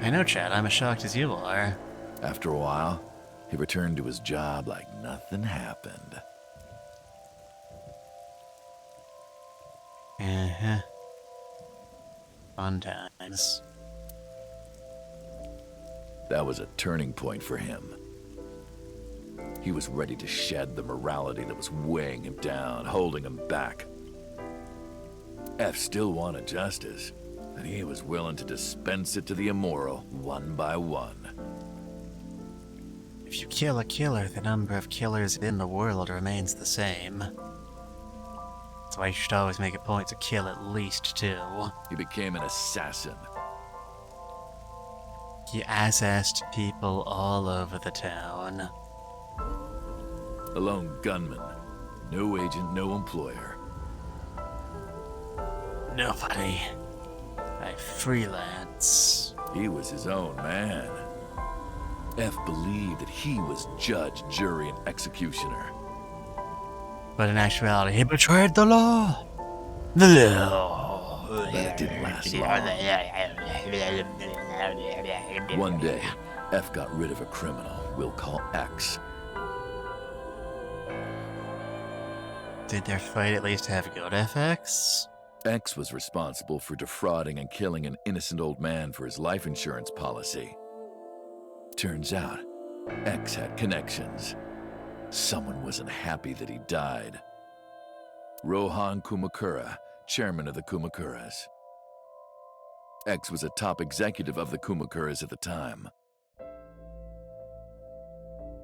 I know, Chad, I'm as shocked as you are. After a while, he returned to his job like nothing happened. Uh-huh. Fun times. That was a turning point for him. He was ready to shed the morality that was weighing him down, holding him back. F still wanted justice, and he was willing to dispense it to the immoral, one by one. If you kill a killer, the number of killers in the world remains the same. That's why you should always make a point to kill at least 2. He became an assassin. He assassed people all over the town. A lone gunman. No agent, no employer. Nobody. I freelance. He was his own man. F believed that he was judge, jury, and executioner. But in actuality, he betrayed the law. The law. That didn't last long. One day, F got rid of a criminal we'll call X. Did their fight at least have good effects? X was responsible for defrauding and killing an innocent old man for his life insurance policy. Turns out, X had connections. Someone wasn't happy that he died. Rohan Kumakura, chairman of the Kumakuras. X was a top executive of the Kumakuras at the time.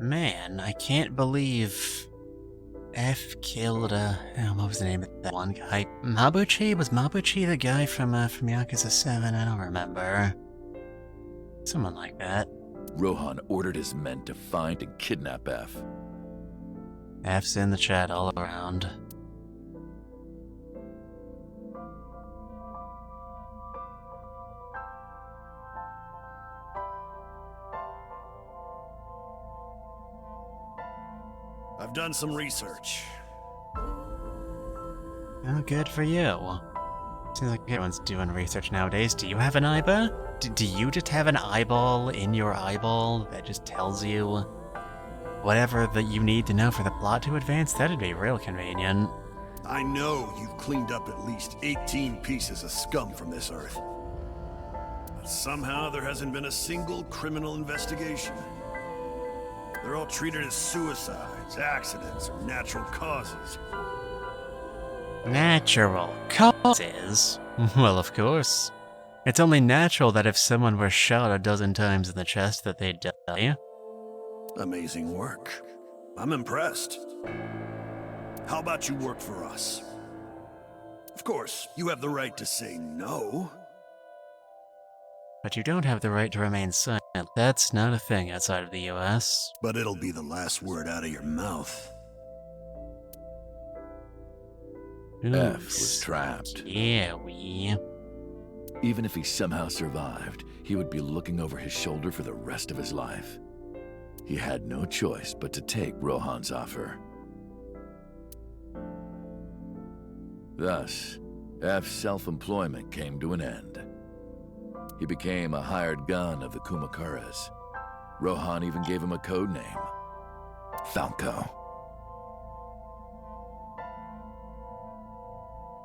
Man, I can't believe F killed what was the name of that one guy? Mabuchi? Was Mabuchi the guy from Yakuza 7? I don't remember. Someone like that. Rohan ordered his men to find and kidnap F. F's in the chat all around. I've done some research. Oh, good for you. Seems like everyone's doing research nowadays. Do you have an eyeball? Do you just have an eyeball in your eyeball that just tells you whatever that you need to know for the plot to advance? That'd be real convenient. I know you've cleaned up at least 18 pieces of scum from this earth. But somehow there hasn't been a single criminal investigation. They're all treated as suicides, accidents, or natural causes. Natural causes? Well, of course. It's only natural that if someone were shot a dozen times in the chest that they'd die. Amazing work. I'm impressed. How about you work for us? Of course, you have the right to say no. But you don't have the right to remain silent. That's not a thing outside of the US. But it'll be the last word out of your mouth. F was trapped. Yeah, we... Even if he somehow survived, he would be looking over his shoulder for the rest of his life. He had no choice but to take Rohan's offer. Thus, F's self-employment came to an end. He became a hired gun of the Kumakuras. Rohan even gave him a code name, Falco.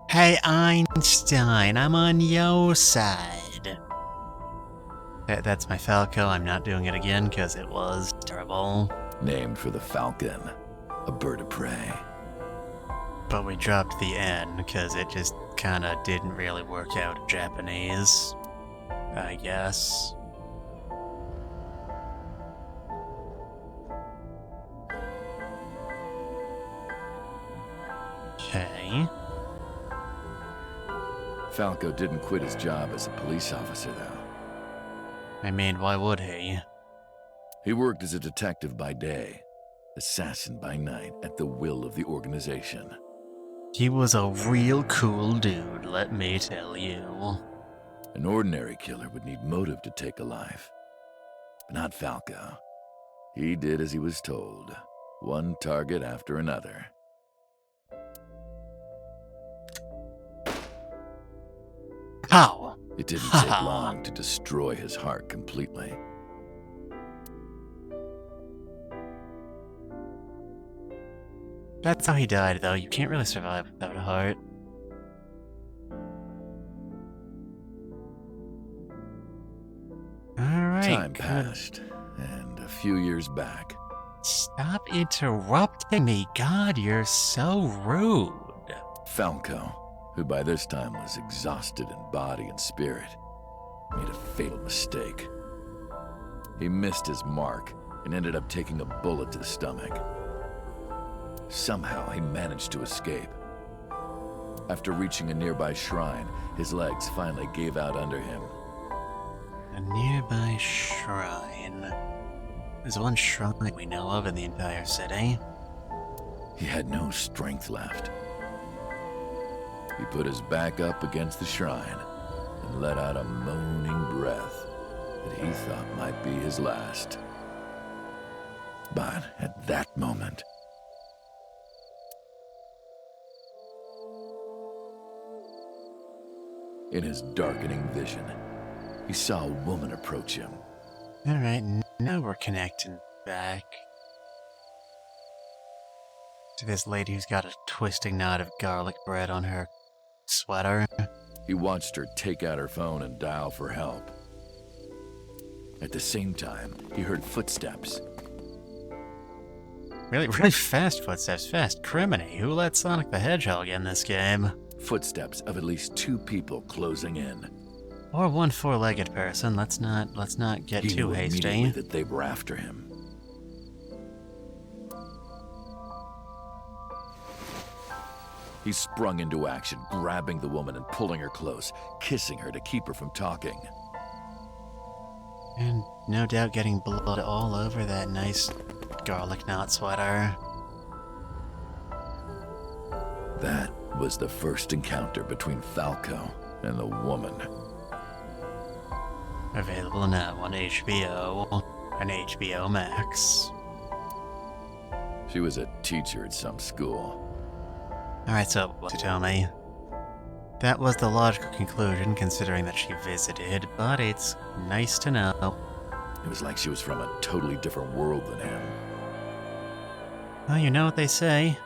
Hey Einstein, I'm on your side. That's my Falco. I'm not doing it again because it was terrible. Named for the falcon, a bird of prey. But we dropped the N because it just kinda didn't really work out in Japanese, I guess. Okay. Falco didn't quit his job as a police officer, though. I mean, why would he? He worked as a detective by day, assassin by night at the will of the organization. He was a real cool dude, let me tell you. An ordinary killer would need motive to take a life. But not Falco. He did as he was told, one target after another. How? It didn't take long to destroy his heart completely. That's how he died, though. You can't really survive without a heart. Alright, Time past, and a few years back. Stop interrupting me, God, you're so rude. Falco, who by this time was exhausted in body and spirit, made a fatal mistake. He missed his mark and ended up taking a bullet to the stomach. Somehow he managed to escape. After reaching a nearby shrine, his legs finally gave out under him. A nearby shrine. There's one shrine we know of in the entire city. He had no strength left. He put his back up against the shrine and let out a moaning breath that he thought might be his last. But at that moment, in his darkening vision, he saw a woman approach him. Alright, now we're connecting back to this lady who's got a twisting knot of garlic bread on her sweater. He watched her take out her phone and dial for help. At the same time, he heard footsteps. Really fast footsteps, fast criminy. Who let Sonic the Hedgehog in this game? Footsteps of at least 2 people closing in. Or one four-legged person. Let's not get He too knew hasty. immediately that they were after him. He sprung into action, grabbing the woman and pulling her close, kissing her to keep her from talking. And no doubt getting blood all over that nice garlic knot sweater. That was the first encounter between Falco and the woman. Available now on HBO and HBO Max. She was a teacher at some school. Alright, so what you tell me? That was the logical conclusion, considering that she visited, but it's nice to know. It was like she was from a totally different world than him. Well, you know what they say.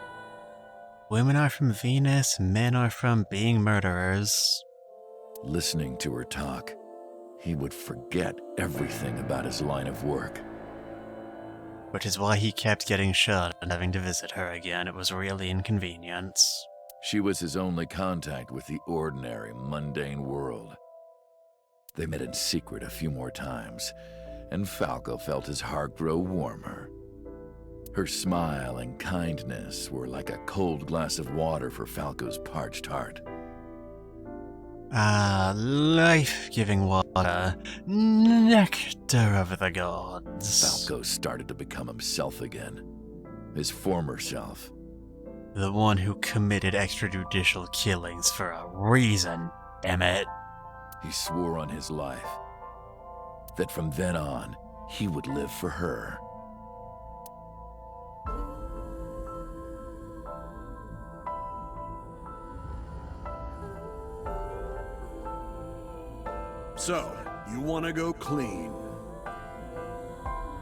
Women are from Venus, men are from being murderers. Listening to her talk, he would forget everything about his line of work. Which is why he kept getting shot and having to visit her again. It was really inconvenient. She was his only contact with the ordinary, mundane world. They met in secret a few more times, and Falco felt his heart grow warmer. Her smile and kindness were like a cold glass of water for Falco's parched heart. Ah, life-giving water, nectar of the gods. Falco started to become himself again, his former self. The one who committed extrajudicial killings for a reason, damn it. He swore on his life that from then on, he would live for her. So, you want to go clean?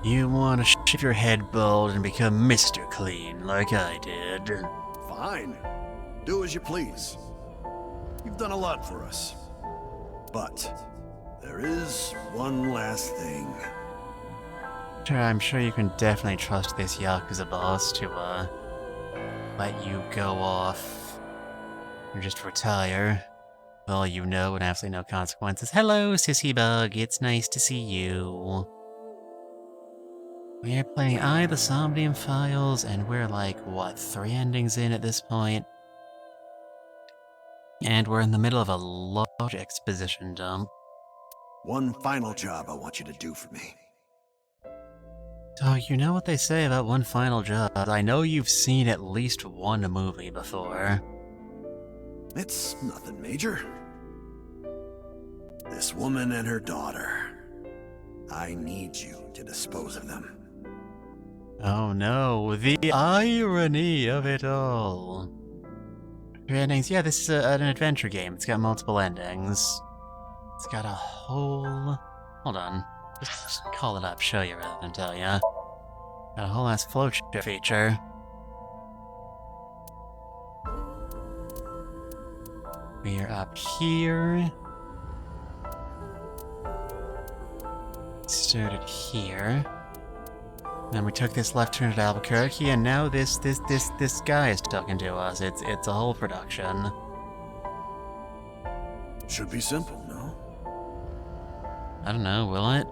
You want to shave your head bald and become Mr. Clean like I did. Fine. Do as you please. You've done a lot for us. But there is one last thing. Sure, I'm sure you can definitely trust this Yakuza boss to, let you go off. Or just retire. Well, you know, and absolutely no consequences. Hello, Sissy Bug, it's nice to see you. We're playing the Somnium Files, and we're like, what, 3 endings in at this point? And we're in the middle of a large exposition dump. One final job I want you to do for me. So, you know what they say about one final job. I know you've seen at least one movie before. It's nothing major. This woman and her daughter. I need you to dispose of them. Oh no, the irony of it all. Endings. Yeah, this is an adventure game. It's got multiple endings. It's got a whole... Hold on. Just call it up, show you rather than tell ya. Got a whole ass flowchart feature. We're up here. started here. Then we took this left turn at Albuquerque, and now this guy is talking to us. It's a whole production. Should be simple, no? I don't know, will it?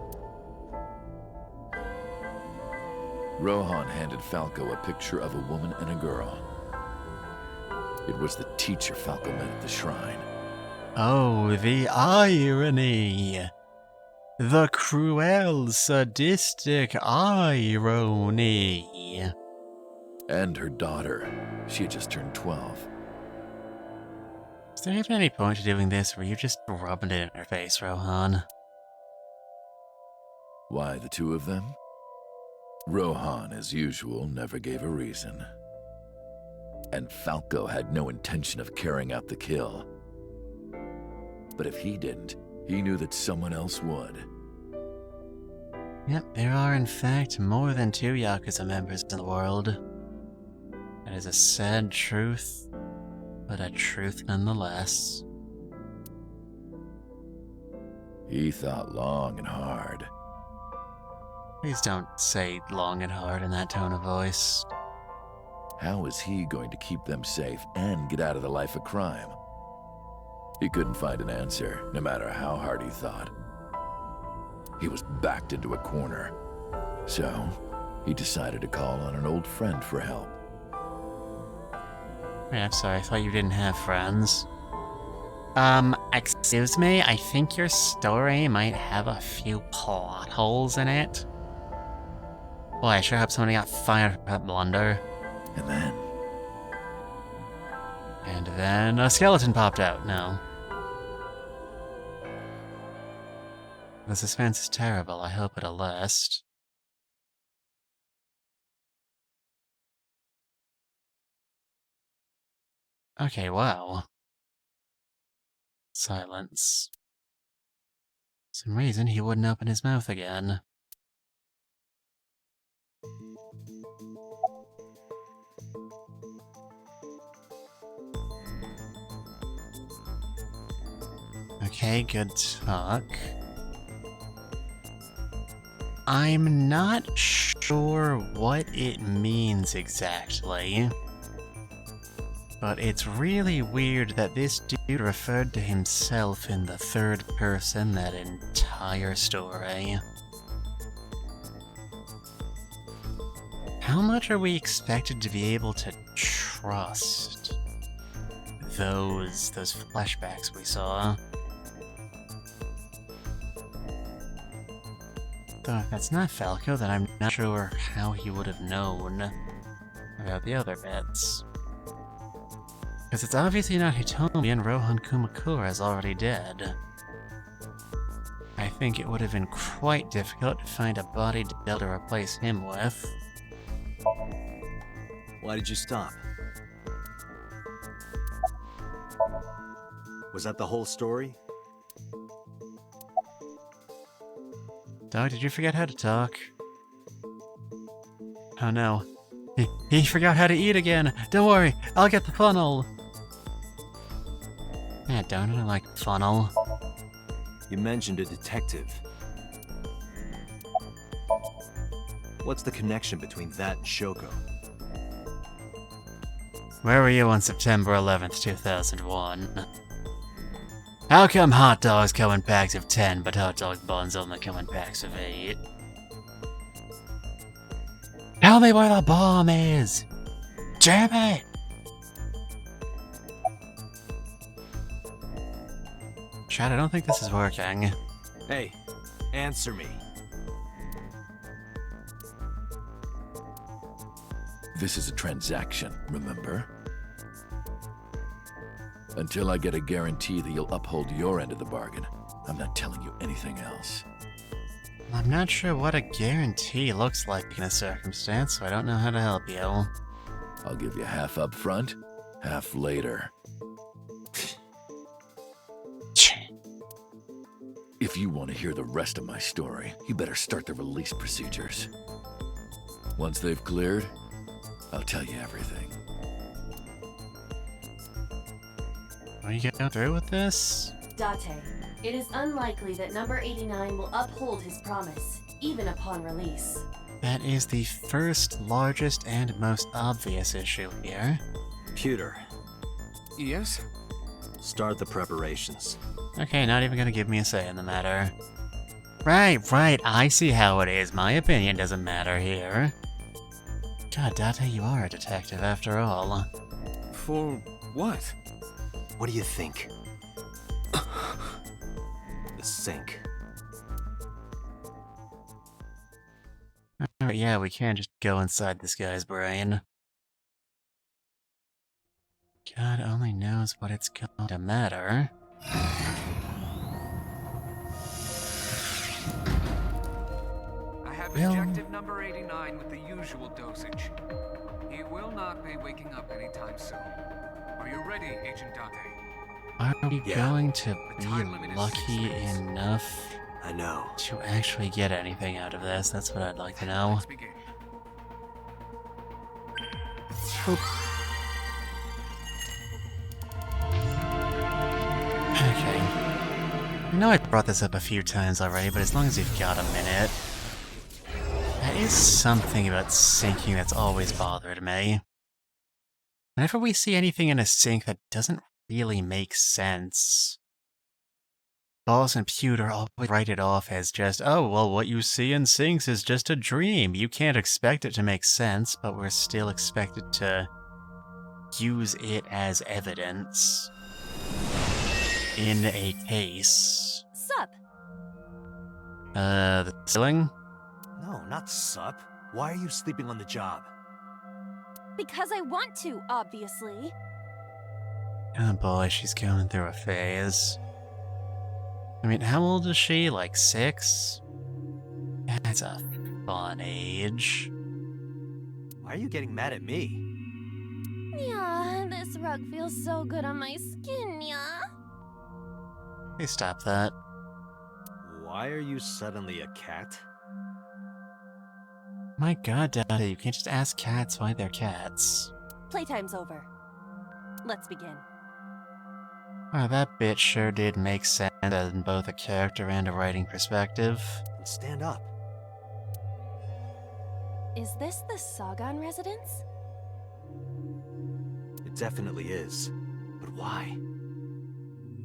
Rohan handed Falco a picture of a woman and a girl. It was the teacher Falco met at the shrine. Oh, the irony! The cruel, sadistic irony! And her daughter. She had just turned 12. Is there even any point to doing this, or are you just rubbing it in her face, Rohan? Why the two of them? Rohan, as usual, never gave a reason. And Falco had no intention of carrying out the kill. But if he didn't, he knew that someone else would. Yep, there are in fact more than 2 Yakuza members in the world. That is a sad truth, but a truth nonetheless. He thought long and hard. Please don't say long and hard in that tone of voice. How was he going to keep them safe and get out of the life of crime? He couldn't find an answer, no matter how hard he thought. He was backed into a corner. So, he decided to call on an old friend for help. Wait, I'm sorry, I thought you didn't have friends. Excuse me, I think your story might have a few plot holes in it. Boy, I sure hope somebody got fired for that blunder. And then a skeleton popped out. No. The suspense is terrible. I hope it'll last. Okay, wow. Silence. For some reason, he wouldn't open his mouth again. Okay, good talk. I'm not sure what it means exactly, but it's really weird that this dude referred to himself in the third person that entire story. How much are we expected to be able to trust those flashbacks we saw? Though if that's not Falco, then I'm not sure how he would have known about the other bits. Because it's obviously not Hitomi, and Rohan Kumakura is already dead. I think it would have been quite difficult to find a body to replace him with. Why did you stop? Was that the whole story? Dog, did you forget how to talk? Oh no. He forgot how to eat again! Don't worry, I'll get the funnel! Yeah, don't I like funnel? You mentioned a detective. What's the connection between that and Shoko? Where were you on September 11th, 2001? How come hot dogs come in packs of 10, but hot dog buns only come in packs of 8? Tell me where the bomb is! Damn it! Chad, I don't think this is working. Hey, answer me. This is a transaction, remember? Until I get a guarantee that you'll uphold your end of the bargain, I'm not telling you anything else. I'm not sure what a guarantee looks like in a circumstance, so I don't know how to help you. I'll give you half up front, half later. If you want to hear the rest of my story, you better start the release procedures. Once they've cleared, I'll tell you everything. Are you getting through with this? Date, It is unlikely that number 89 will uphold his promise, even upon release. That is the first, largest, and most obvious issue here. Pewter, Yes? start the preparations. Okay, not even gonna give me a say in the matter. Right, I see how it is. My opinion doesn't matter here. God, Date, you are a detective after all. For what? What do you think? The sink. Alright, yeah, we can't just go inside this guy's brain. God only knows what it's going to matter. I have Well- injected number 89 with the usual dosage. He will not be waking up anytime soon. Are you ready, Agent Date? Are we Yeah. going to The time limit be is lucky 6 minutes. enough I know. to actually get anything out of this? That's what I'd like to know. Let's begin. Okay. I know I brought this up a few times already, but as long as you've got a minute. That is something about syncing that's always bothered me. Whenever we see anything in a sync that doesn't really make sense, Boss and Pewter always write it off as just, oh, well, what you see in syncs is just a dream. You can't expect it to make sense, but we're still expected to use it as evidence in a case. Sup? The ceiling? No, not sup. Why are you sleeping on the job? Because I want to, obviously. Oh boy, she's going through a phase. I mean, how old is she? Like 6? That's a fun age. Why are you getting mad at me? Yeah, this rug feels so good on my skin, yeah. Hey, stop that. Why are you suddenly a cat? My god, Daddy, you can't just ask cats why they're cats. Playtime's over. Let's begin. Wow, that bit sure did make sense in both a character and a writing perspective. Then stand up. Is this the Sagan residence? It definitely is. But why?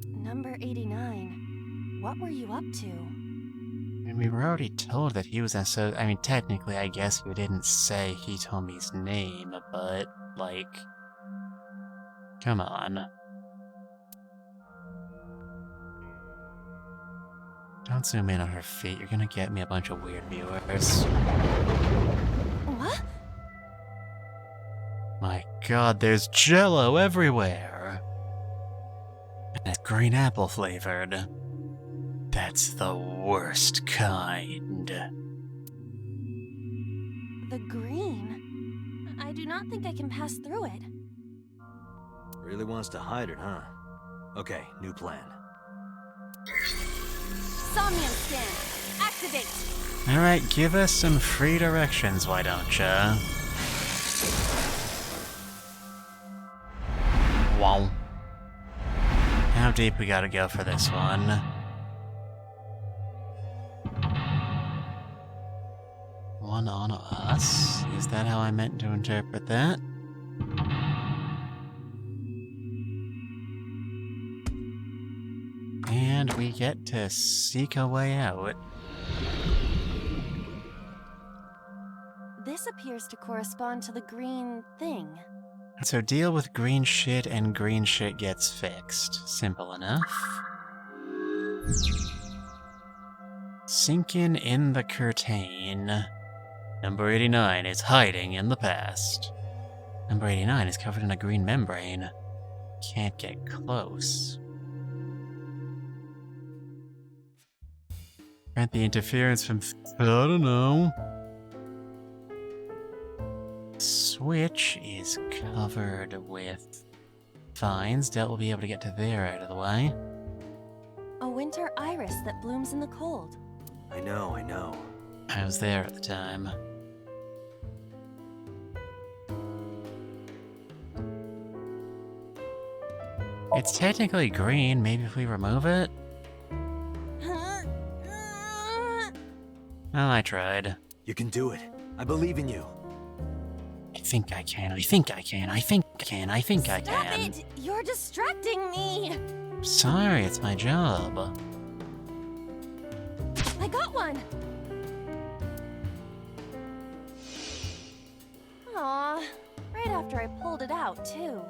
Number 89. What were you up to? I mean, we were already told that he was I mean, technically, I guess we didn't say Hitomi's name, but, like... Come on. Don't zoom in on her feet, you're gonna get me a bunch of weird viewers. What? My god, there's Jell-O everywhere! And it's green apple flavored. That's the worst kind. The green? I do not think I can pass through it. Really wants to hide it, huh? Okay, new plan. Somnium scan. Activate. Alright, give us some free directions, why don't ya? Wow. How deep we gotta go for this one? One on us? Is that how I meant to interpret that? And we get to seek a way out. This appears to correspond to the green thing. So deal with green shit and green shit gets fixed. Simple enough. Sinking in the curtain. Number 89 is hiding in the past. Number 89 is covered in a green membrane. Can't get close. Prevent the interference from... I don't know. Switch is covered with vines. Delt will be able to get to there out of the way. A winter iris that blooms in the cold. I know, I know. I was there at the time. It's technically green. Maybe if we remove it? Well, I tried. You can do it. I believe in you. I think I can, I think I can, I think I can, I think I Stop can. it! You're distracting me! Sorry, it's my job. I got one! Aw, right after I pulled it out, too.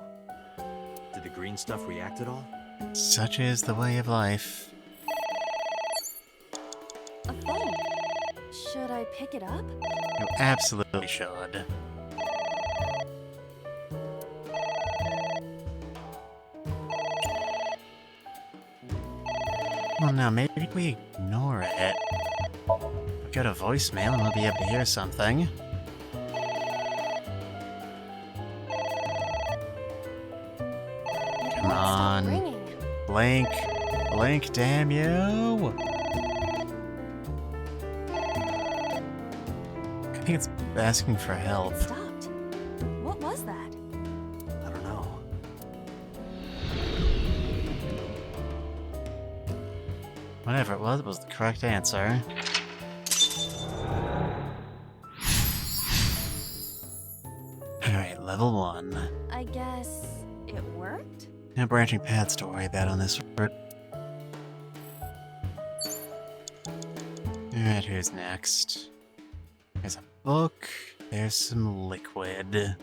Did the green stuff react at all? Such is the way of life. A phone. Should I pick it up? You absolutely should. Well, now maybe we ignore it. We got a voicemail and we'll be able to hear something. Come on. Ringing. Blink. Blink, damn you! I think it's asking for help. It stopped. What was that? I don't know. Whatever it was the correct answer. Alright, level 1. I guess it worked? No branching paths to worry about on this road. Alright, who's next? There's a book. There's some liquid.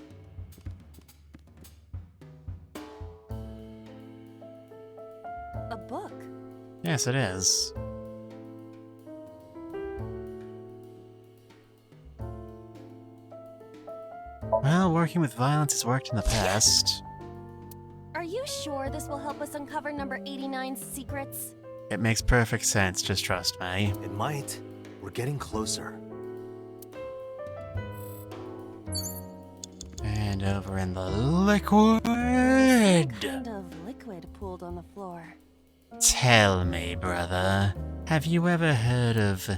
A book. Yes, it is. Well, working with violence has worked in the past. Are you sure this will help us uncover number 89's secrets? It makes perfect sense, just trust me. It might. We're getting closer. And over in the liquid! What kind of liquid pooled on the floor? Tell me, brother, have you ever heard of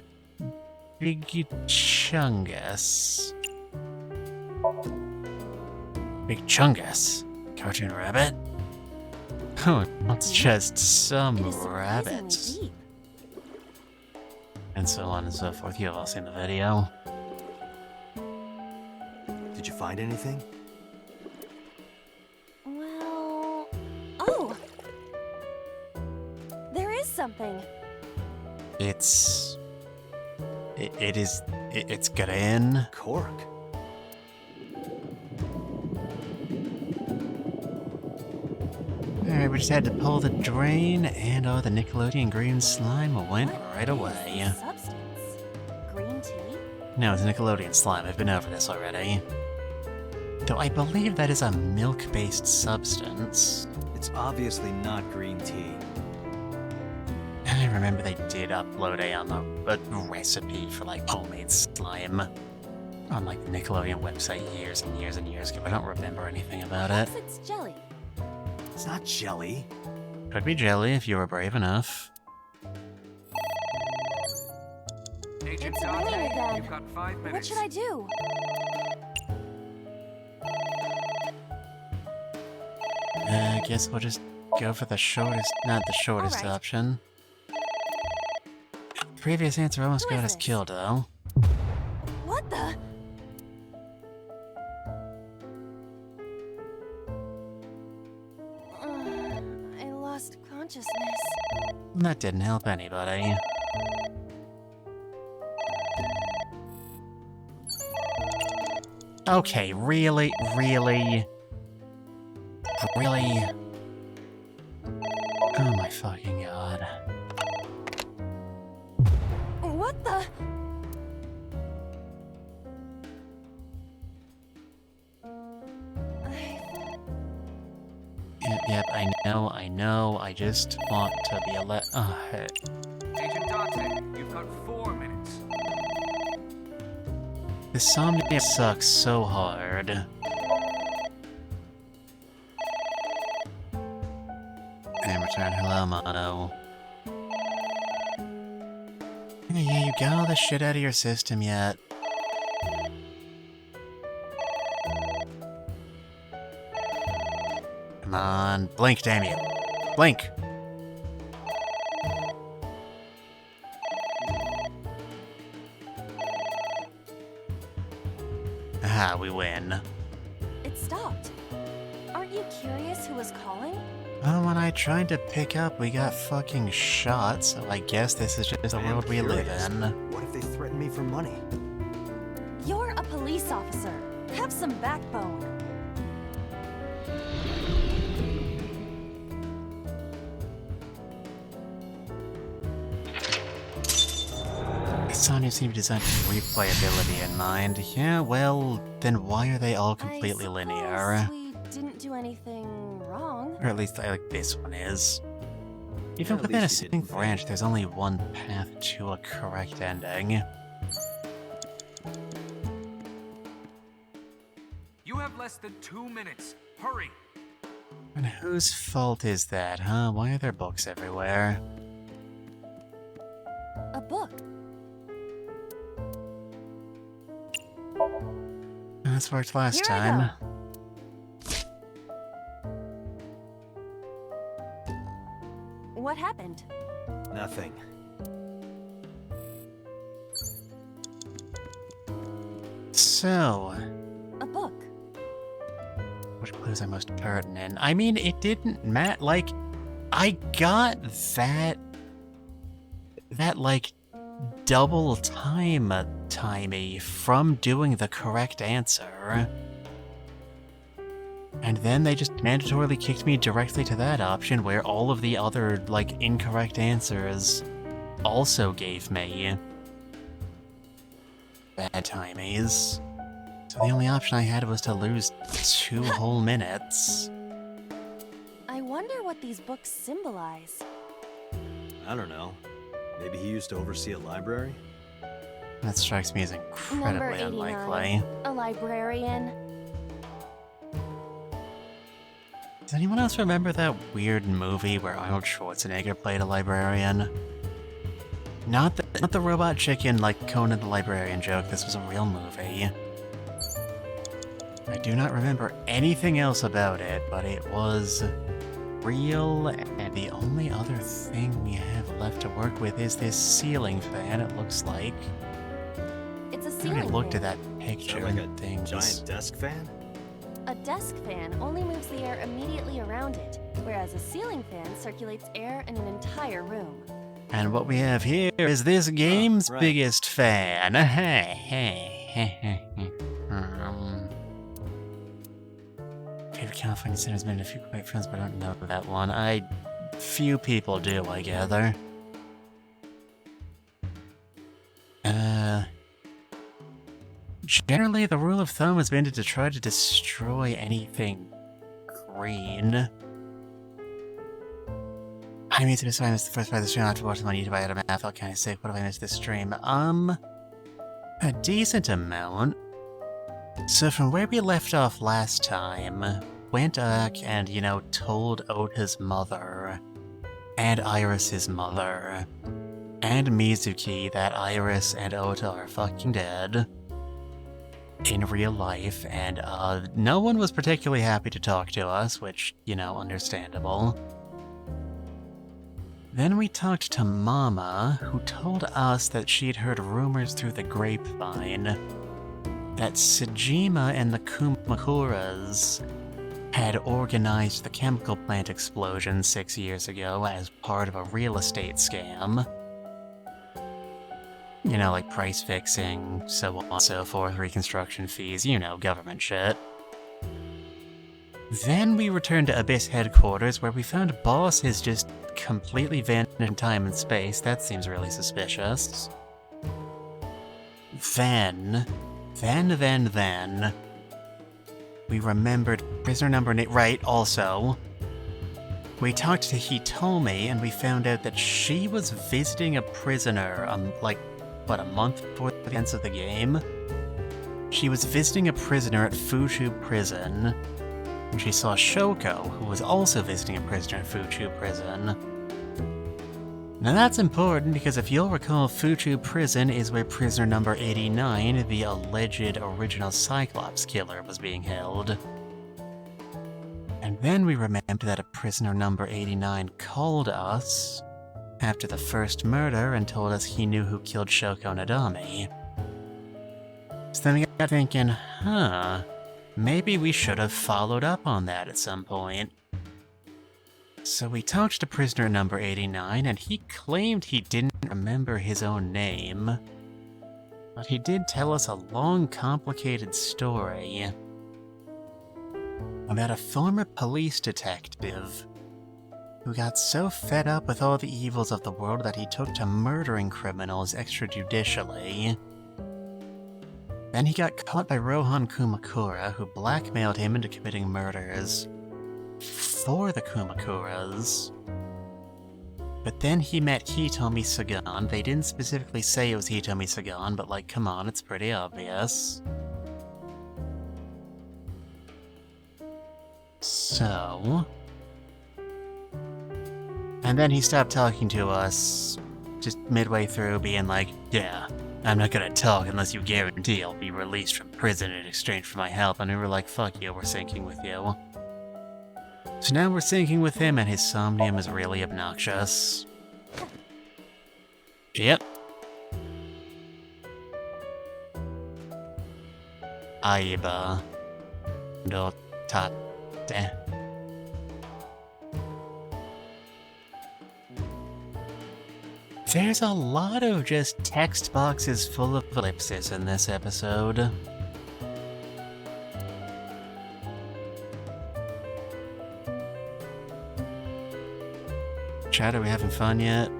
Big Chungus? Big Chungus? Cartoon rabbit? Oh, it's just some It is surprisingly rabbit. deep. And so on and so forth. You have all seen the video. Did you find anything? Well... Oh! There is something. It's green. Cork. Alright, we just had to pull the drain, and the Nickelodeon green slime went right away. What is this substance? Green tea? No, it's Nickelodeon slime. I've been over this already. Though I believe that is a milk-based substance. It's obviously not green tea. And I remember they did upload a recipe for, like, homemade slime on, like, the Nickelodeon website years and years and years ago. I don't remember anything about it. Perhaps it's jelly. It's not jelly. Could be jelly if you were brave enough. Agent It's ringing Dante, again. you've got 5 minutes. What should I do? I guess we'll just go for the shortest, not the shortest Alright. option. Previous answer almost Who got is us this? killed, though. What the? I lost consciousness. That didn't help anybody. Okay, really? Really? Really? Oh my fucking god. What the? Yep, I know, I just want to be Agent Dante, you've got 4 minutes. This Somnium sucks so hard. And return hello, Mono. Yeah, you got all the shit out of your system yet. Come on, blink, damn you. Blink! Aha, we win. It stopped. Aren't you curious who was calling? Well, when I tried to pick up, we got fucking shot, so I guess this is just the world we live in. What if they threaten me for money? You're a police officer. Have some backbone. Somnium seemed designed with replayability in mind. Yeah, well, then why are they all completely linear? We didn't do anything wrong. Or at least I like this one is. Even At within a least you single didn't branch, there's only one path to a correct ending. You have less than 2 minutes. Hurry! And whose fault is that, huh? Why are there books everywhere? A book. This worked last Here I time. What happened? Nothing. So, A book. which clues are most pertinent? I mean, it didn't matter. Like, I got that like double timey from doing the correct answer. And then they just mandatorily kicked me directly to that option where all of the other, like, incorrect answers also gave me bad timies. So the only option I had was to lose 2 whole minutes. I wonder what these books symbolize. I don't know. Maybe he used to oversee a library? That strikes me as Number incredibly 89. unlikely. A librarian. Does anyone else remember that weird movie where Arnold Schwarzenegger played a librarian? Not the robot chicken like Conan the Librarian joke, this was a real movie. I do not remember anything else about it, but it was real, and the only other thing we have left to work with is this ceiling fan, it looks like. It's a I ceiling already looked at fan. that picture Like a and things. giant desk fan? A desk fan only moves the air immediately around it, whereas a ceiling fan circulates air in an entire room. And what we have here is this game's right. biggest fan. Favorite California cinema's been in a few great films, but I don't know that one. Few people do, I gather. Generally, the rule of thumb has been to try to destroy anything green. I mean, to decide I missed the first part of the stream after watching on YouTube. I had a math. Felt kind of sick. What have I missed this stream? A decent amount. So from where we left off last time, went back and, you know, told Ota's mother, and Iris's mother, and Mizuki that Iris and Ota are fucking dead in real life, and no one was particularly happy to talk to us, which, you know, understandable. Then we talked to Mama, who told us that she'd heard rumors through the grapevine that Sejima and the Kumakuras had organized the chemical plant explosion 6 years ago as part of a real estate scam. You know, like price fixing, so on and so forth, reconstruction fees, you know, government shit. Then we returned to Abyss headquarters where we found Boss has just completely vanished in time and space. That seems really suspicious. Then, we remembered prisoner number 8, right, also. We talked to Hitomi and we found out that she was visiting a prisoner, like, what, a month before the end of the game? She was visiting a prisoner at Fuchu Prison, and she saw Shoko, who was also visiting a prisoner at Fuchu Prison. Now that's important because if you'll recall, Fuchu Prison is where prisoner number 89, the alleged original Cyclops killer, was being held. And then we remembered that a prisoner number 89 called us after the first murder and told us he knew who killed Shoko Nadami. So then we got thinking, maybe we should have followed up on that at some point. So we talked to prisoner number 89, and he claimed he didn't remember his own name. But he did tell us a long, complicated story about a former police detective who got so fed up with all the evils of the world that he took to murdering criminals extrajudicially. Then he got caught by Rohan Kumakura, who blackmailed him into committing murders for the Kumakuras. But then he met Hitomi Sagan. They didn't specifically say it was Hitomi Sagan, but like, come on, it's pretty obvious. So... And then he stopped talking to us, just midway through being like, yeah, I'm not gonna talk unless you guarantee I'll be released from prison in exchange for my help. And we were like, fuck you, we're syncing with you. So now we're syncing with him, and his Somnium is really obnoxious. Yep. Aiba. Do tate. There's a lot of just text boxes full of ellipses in this episode. Chat, are we having fun yet?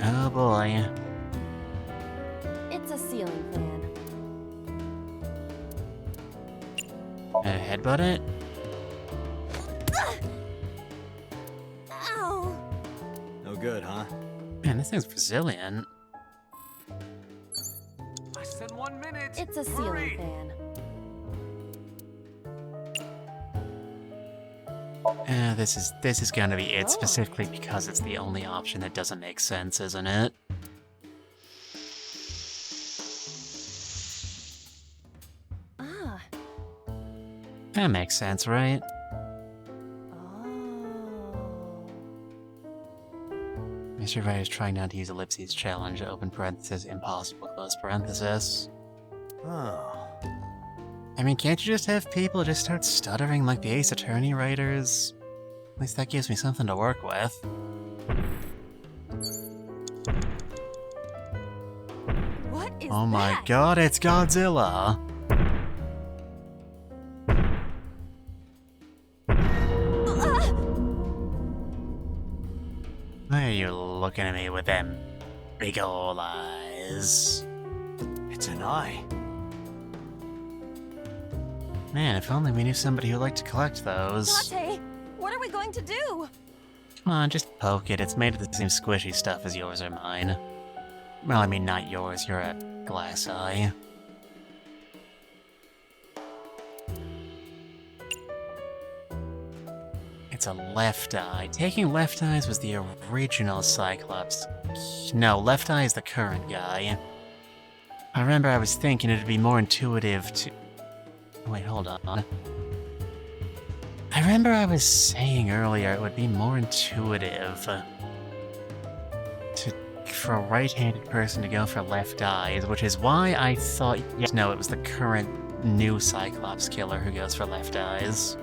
Oh boy. It's a ceiling fan. Headbutt it? Ow! No good, huh? Man, this thing's resilient. Less than 1 minute. It's a ceiling Hurry. fan. This is gonna be it, specifically because it's the only option that doesn't make sense, isn't it? Ah. That makes sense, right? Oh. Mr. Wright is trying not to use ellipses challenge, open parenthesis, impossible, close parenthesis. Oh. I mean, can't you just have people just start stuttering like the Ace Attorney writers? At least that gives me something to work with. What is Oh my that? god, it's Godzilla! Why are you looking at me with them big ol' eyes? It's an eye. Man, if only we knew somebody who liked to collect those. Tate, what are we going to do? Come on, just poke it. It's made of the same squishy stuff as yours or mine. Well, I mean, not yours. You're a glass eye. It's a left eye. Taking left eyes was the original Cyclops. No, left eye is the current guy. I remember I was thinking it'd be more intuitive to... Wait, hold on. I remember I was saying earlier it would be more intuitive for a right-handed person to go for left eyes, which is why I thought, yes, no, it was the current new Cyclops killer who goes for left eyes.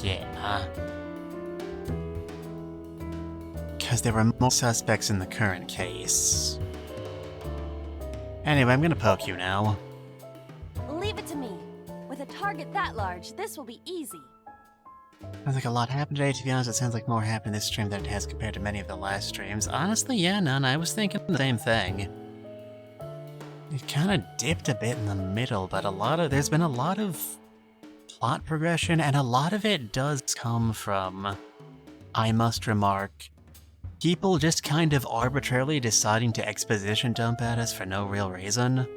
Yeah. Because there were more suspects in the current case. Anyway, I'm gonna poke you now. Leave it to me. With a target that large, this will be easy. Sounds like a lot happened today. To be honest, it sounds like more happened this stream than it has compared to many of the last streams. Honestly, yeah, none. I was thinking the same thing. It kind of dipped a bit in the middle, but there's been a lot of plot progression, and a lot of it does come from, I must remark, people just kind of arbitrarily deciding to exposition dump at us for no real reason.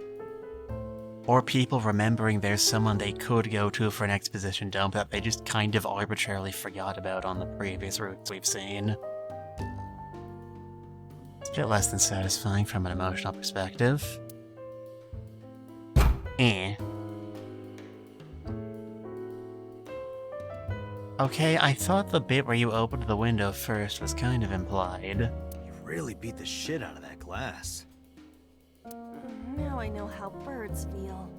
Or people remembering there's someone they could go to for an exposition dump that they just kind of arbitrarily forgot about on the previous routes we've seen. It's a bit less than satisfying from an emotional perspective. Okay, I thought the bit where you opened the window first was kind of implied. You really beat the shit out of that glass. Now I know how birds feel.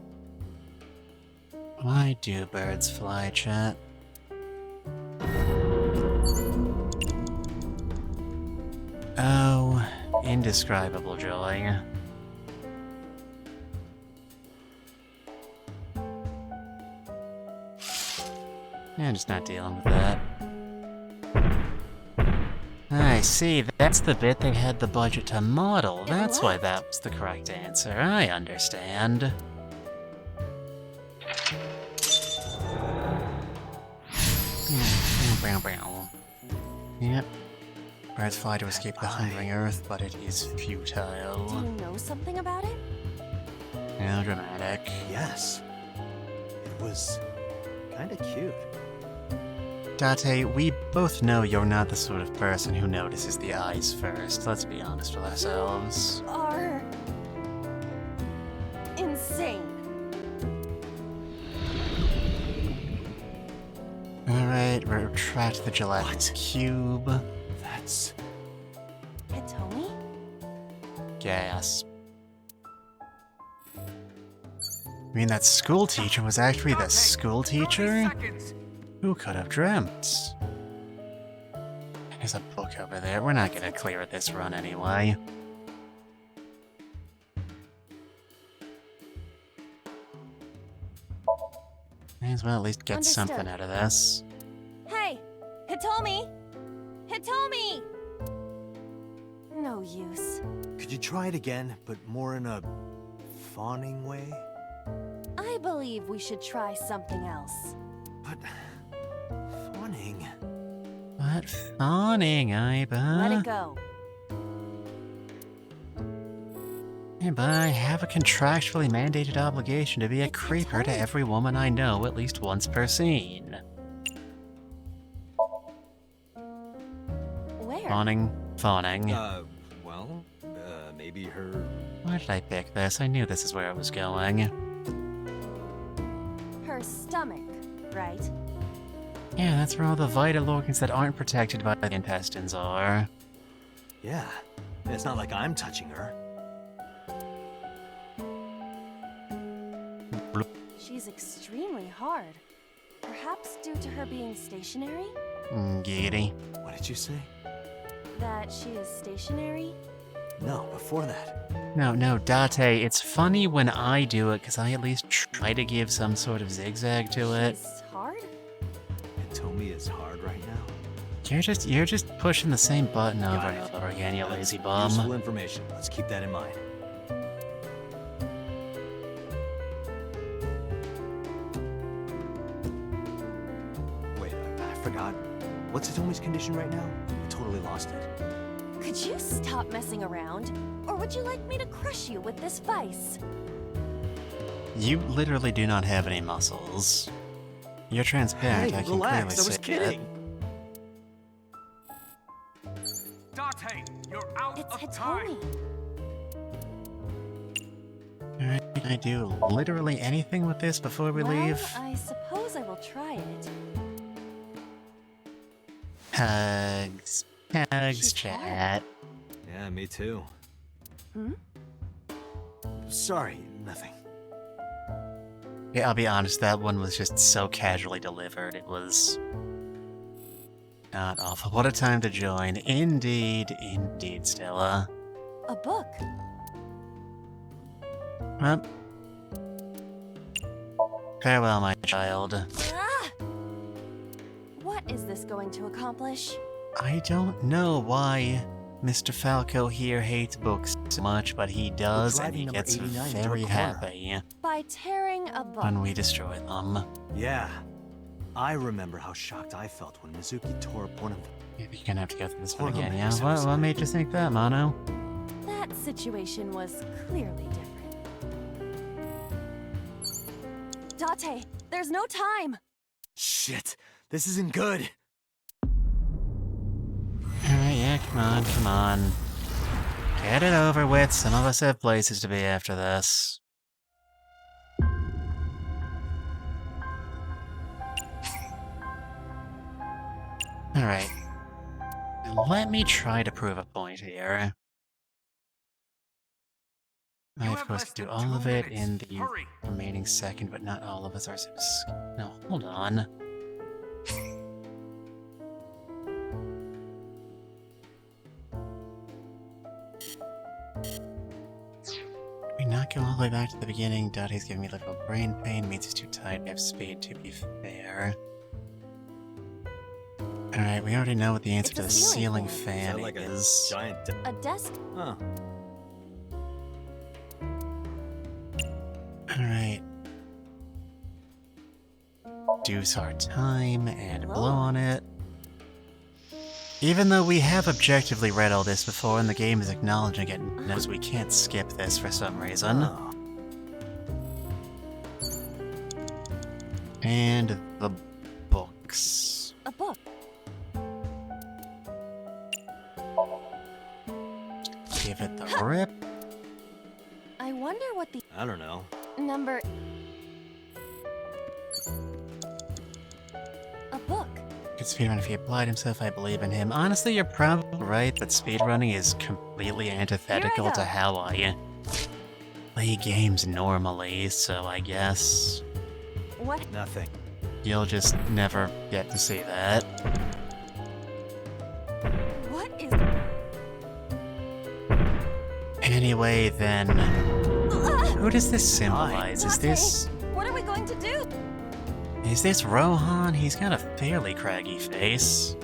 Why do birds fly, chat? Oh, indescribable joy. Yeah, I'm just not dealing with that. I see, that's the bit they had the budget to model. That's why that was the correct answer. I understand. Yep. Birds fly to escape the hungering earth, but it is futile. Do you know something about it? How dramatic. Yes. It was kinda cute. Date, we both know you're not the sort of person who notices the eyes first. Let's be honest with ourselves. Are insane. Alright, retract the gelatinous cube. That's... Hitomi? Gasp. I mean, that school teacher was actually the school teacher? Who could have dreamt? There's a book over there. We're not gonna clear this run anyway. May as well at least get something out of this. Hey! Hitomi! Hitomi! No use. Could you try it again, but more in a fawning way? I believe we should try something else. But... fawning... What fawning, Aiba? Let it go. Aiba, I have a contractually mandated obligation to be a creeper to every woman I know at least once per scene. Where? Fawning, fawning. Well, maybe her... Why did I pick this? I knew this is where I was going. Her stomach, right? Yeah, that's where all the vital organs that aren't protected by the intestines are. Yeah. It's not like I'm touching her. She's extremely hard. Perhaps due to her being stationary? Giggity. What did you say? That she is stationary? No, before that. No, Date, it's funny when I do it, because I at least try to give some sort of zigzag to it. She's hard? Hitomi is hard right now. You're just pushing the same button over Got and it. over again, you lazy Useful bum. information. Let's keep that in mind. Wait, I forgot. What's Hitomi's condition right now? I totally lost it. Could you stop messing around? Or would you like me to crush you with this vice? You literally do not have any muscles. You're transparent, Hey, I can relax, clearly I was see kidding. Date, you're out It's of time. Hitomi. Alright, can I do literally anything with this before we leave? I suppose I will try it. Hugs. Hugs, She's chat. Yeah, me too. Hmm? Sorry, nothing. Yeah, I'll be honest, that one was just so casually delivered. It was not awful. What a time to join. Indeed, Stella. A book. Well, farewell, my child. Ah! What is this going to accomplish? I don't know why Mr. Falco here hates books so much, but he does, and he driving gets number 89 into a very corner. happy By tearing a book. when we destroy them. Yeah. I remember how shocked I felt when Mizuki tore up one of them. You're gonna have to go through this Poor one again, little yeah? man, What made you think that, Mono? That situation was clearly different. Date, there's no time! Shit, this isn't good. Alright, yeah, come on. Get it over with. Some of us have places to be after this. Alright. let me try to prove a point here. I, You of have course, less do than all 2 of it minutes. in the Hurry. remaining second, but not all of us are No, hold on. We not go all the way back to the beginning. Dottie's giving me literal brain pain. Means he's too tight. I have speed, to be fair. Alright, we already know what the answer It's to a the ceiling ceiling fan Sound like a is. giant. A desk. Huh. Alright. Deuce our time and Blow blow on on it. Even though we have objectively read all this before and the game is acknowledging it and knows we can't skip this for some reason. Oh. And the books. A book. Give it the rip. I wonder what the I don't know. number. A book. Could speedrun if he applied himself, I believe in him. Honestly, you're probably right that speedrunning is completely antithetical go. to how I play games normally, so I guess What? Nothing. you'll just never get to see that. What is? Anyway, then, who does this symbolize? Is Dante, this... What are we going to do? Is this Rohan? He's got a fairly craggy face.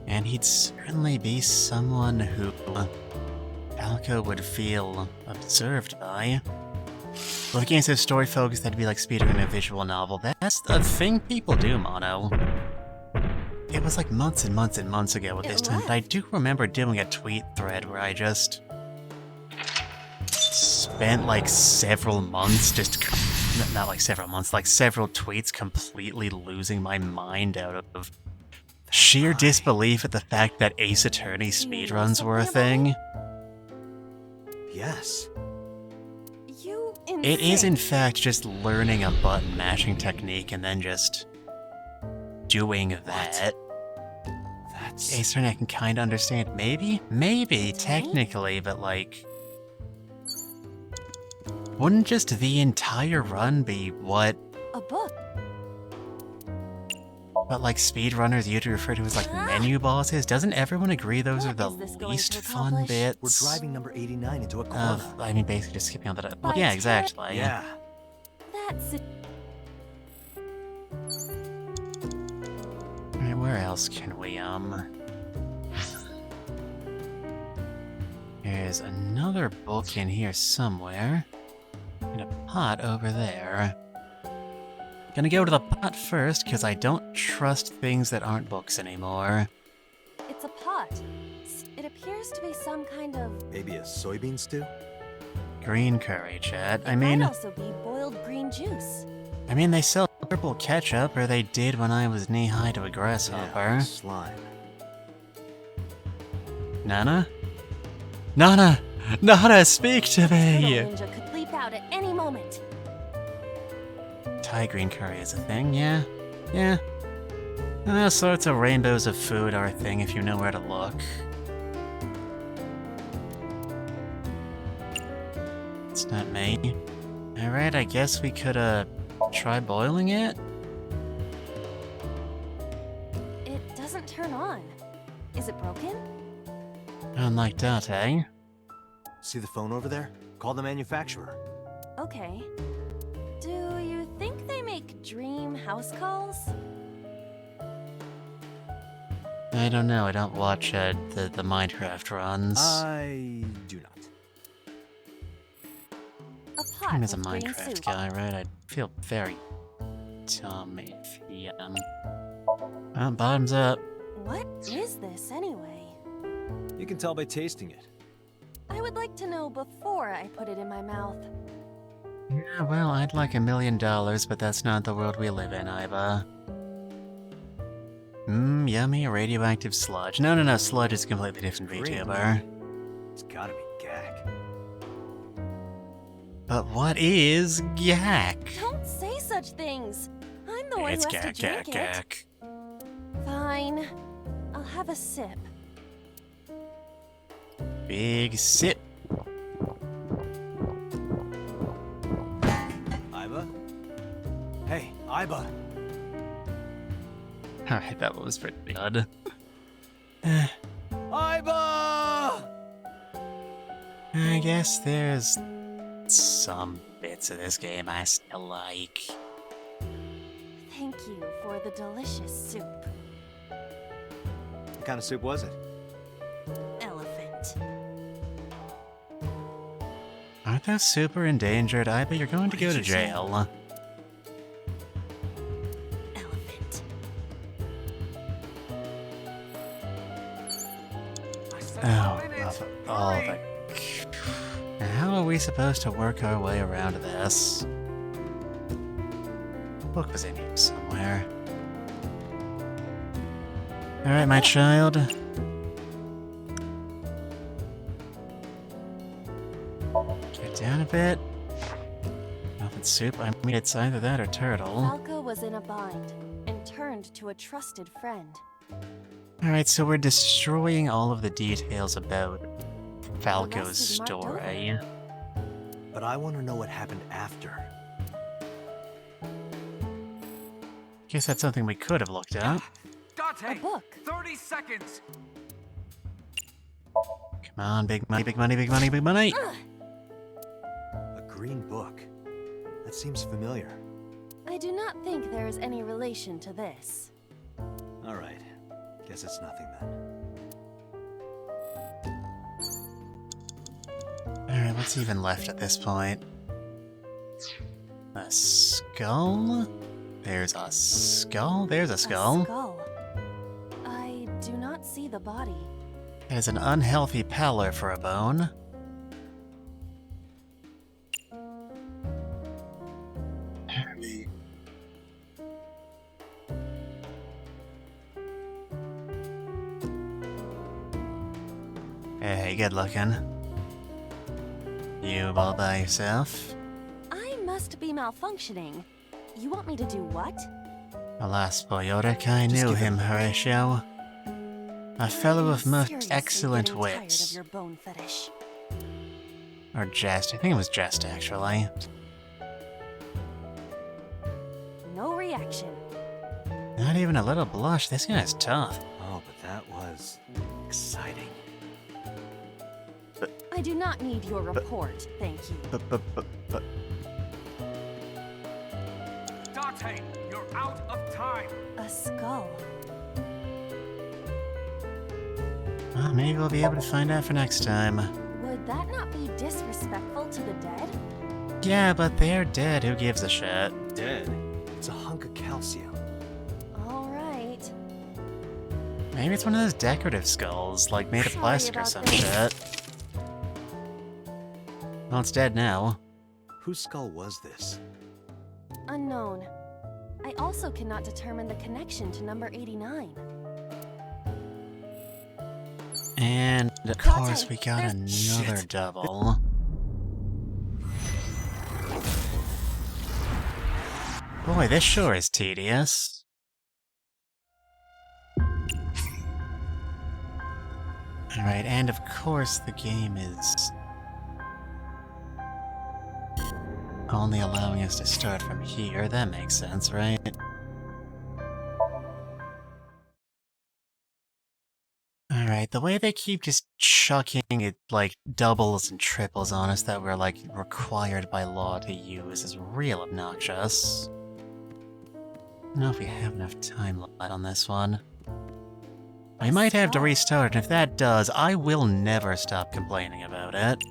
And he'd certainly be someone who Falco would feel observed by. Well, the game's so story focused, that'd be like speedrunning a visual novel. That's a thing people do, Mono. It was like months and months and months ago at this time, but I do remember doing a tweet thread where I just spent like several months just... Not like several months, like several tweets completely losing my mind out of sheer disbelief at the fact that Ace Attorney speedruns were a thing. Yes. You It is in fact just learning a button mashing technique and then just doing that. That's... Ace Attorney I can kinda understand. Maybe, technically, but like... Wouldn't just the entire run be what... A book. But like speedrunners usually refer to as like menu bosses? Doesn't everyone agree those What are the is this going least to fun accomplish? bits? We're driving number 89 into a corner. I mean, basically just skipping on that. Well, By yeah, ten- exactly. Yeah. That's it. Alright, where else can we, There's another book in here somewhere. And a pot over there. Gonna go to the pot first, because I don't trust things that aren't books anymore. It's a pot. It appears to be some kind of. Maybe a soybean stew? Green curry, Chad. It might also be boiled green juice. I mean, they sell purple ketchup, or they did when I was knee-high to a grasshopper. Yeah, slime. Nana? Nana! Nana, speak to Turtle me! Ninja could leap out at any moment. Thai green curry is a thing, yeah? Yeah. And all sorts of rainbows of food are a thing if you know where to look. It's not me. Alright, I guess we could, try boiling it? It doesn't turn on. Is it broken? Unlike that, eh? See the phone over there? Call the manufacturer. Okay. Do you think they make dream house calls? I don't know, I don't watch, the Minecraft runs. I do not. A pot I'm as a with green Minecraft soup. guy, right? I'd feel very dumb if he, Well, bottoms up. What is this anyway? You can tell by tasting it. I would like to know before I put it in my mouth. Yeah, well, I'd like $1 million, but that's not the world we live in, Iva. Yummy radioactive sludge. No, sludge is a completely different VTuber. It's gotta be Gak. But what is Gak? Don't say such things. I'm the one It's who has Gak, to drink Gak, Gak. it. Fine. I'll have a sip. Big sip. Iba? Hey, Iba! Alright, that was pretty good. Iba! I guess there's some bits of this game I still like. Thank you for the delicious soup. What kind of soup was it? Elephant. Aren't those super endangered? I bet you're going to go to jail. Elephant. Oh, love all the... How are we supposed to work our way around this? Book was in here somewhere. Alright, my child. Get down a bit. Elephant soup, I mean it's either that or turtle. Falco was in a bind and turned to a trusted friend. Alright, so we're destroying all of the details about Falco's The rest is marked story. But I want to know what happened after. Guess that's something we could have looked up. Dante! A book. 30 seconds! Come on, big money, big money, big money, big money! A green book. That seems familiar. I do not think there is any relation to this. Alright. Guess it's nothing then. Alright, what's even left at this point? A skull? There's a skull? There's a skull. A skull. I do not see the body. It is an unhealthy pallor for a bone. Hey, good looking. You all by yourself? I must be malfunctioning. You want me to do what? Alas, Boyoric, I knew him, Horatio. A fellow of most Seriously excellent getting tired of wits. your bone fetish. Or jest, I think it was jest, actually. No reaction. Not even a little blush, this guy's tough. Oh, but that was exciting. I do not need your report, thank you. But... Dante, you're out of time! A skull. Well, maybe we'll be able to find out for next time. Would that not be disrespectful to the dead? Yeah, but they're dead, who gives a shit? Dead? It's a hunk of calcium. Alright. Maybe it's one of those decorative skulls, like made of Sorry plastic or about some this. shit. Well, it's dead now. Whose skull was this? Unknown. I also cannot determine the connection to number 89. And, of course, we got another double. Boy, this sure is tedious. Alright, and of course the game is only allowing us to start from here. That makes sense, right? Alright, the way they keep just chucking it, like, doubles and triples on us that we're, like, required by law to use is real obnoxious. I don't know if we have enough time left on this one. I might have to restart, and if that does, I will never stop complaining about it.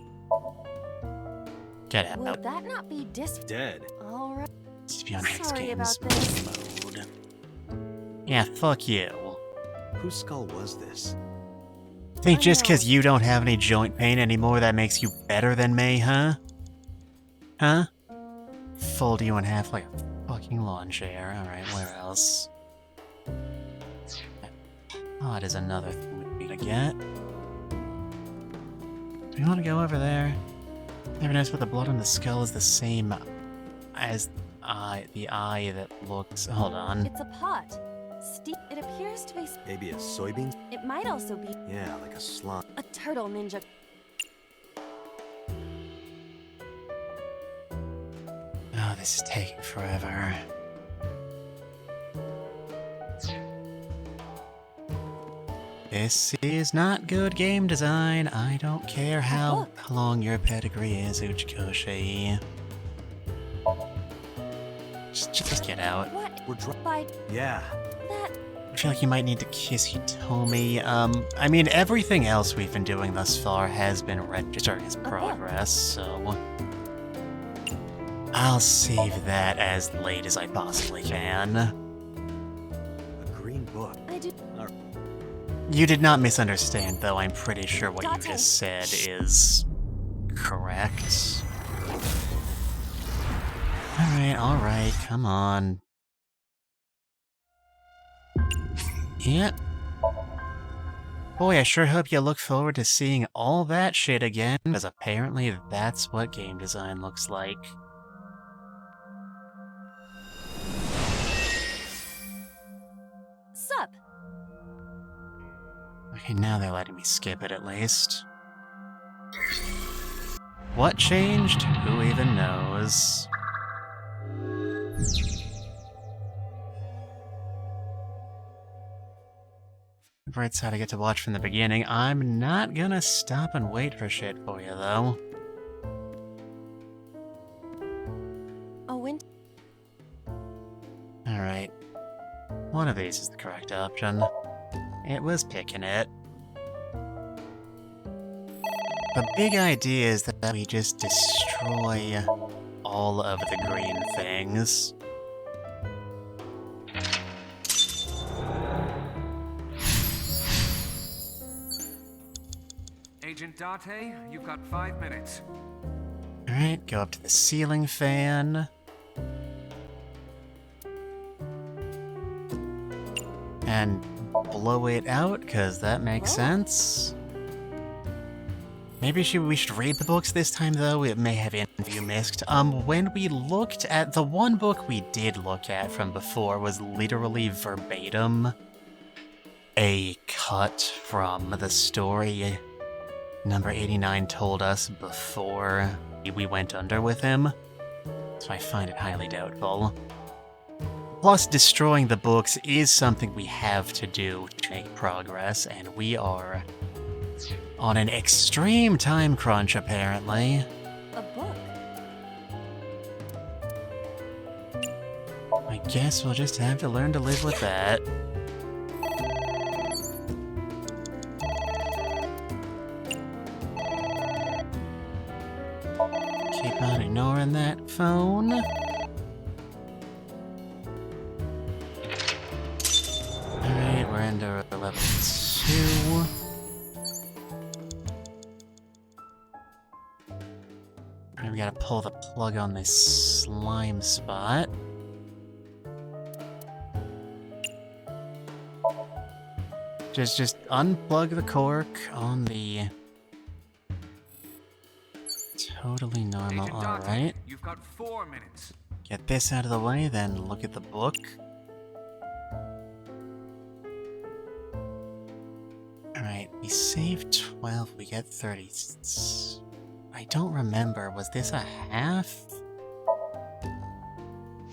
Get out. Would that not be Dead. Alright. Let's be on next Sorry game's about this. mode. Yeah, fuck you. Whose skull was this? Think just Unknown. because you don't have any joint pain anymore that makes you better than me, huh? Huh? Fold you in half like a fucking lawn chair. Alright, where else? Pod is another thing we need to get. Do we want to go over there? Never noticed, but the blood on the skull is the same as the eye that looks... Hold on. It's a pot. It appears to be... Maybe a soybean? It might also be Yeah, like a slime. a turtle ninja. Oh, this is taking forever. This is not good game design. I don't care how long your pedigree is, Uchikoshi. Just get out. What? We're By Yeah. that... I feel like you might need to kiss Hitomi. I mean, everything else we've been doing thus far has been registered as progress, so... I'll save that as late as I possibly can. A green book. I do... You did not misunderstand, though. I'm pretty sure what you just said is correct. Alright, come on. Yep. Boy, I sure hope you look forward to seeing all that shit again, because apparently that's what game design looks like. Sup? Okay, now they're letting me skip it at least. What changed? Who even knows? Bright side, I get to watch from the beginning. I'm not gonna stop and wait for shit for you, though. A wind... Alright. One of these is the correct option. It was picking it. The big idea is that we just destroy all of the green things. Agent Date, you've got 5 minutes. Alright, go up to the ceiling fan. And blow it out, because that makes sense. Maybe we should read the books this time, though. It may have interview missed. When we looked at... The one book we did look at from before was literally verbatim a cut from the story number 89 told us before we went under with him. So I find it highly doubtful. Plus, destroying the books is something we have to do to make progress, and we are on an extreme time crunch, apparently. A book? I guess we'll just have to learn to live with that. Keep on ignoring that phone. Alright, we're into level 2. And we gotta pull the plug on this slime spot. Just unplug the cork on the... Totally normal, Agent Date, alright. you've got 4 minutes. Get this out of the way, then look at the book. Alright, we saved 12, we get 30. I don't remember, was this a half?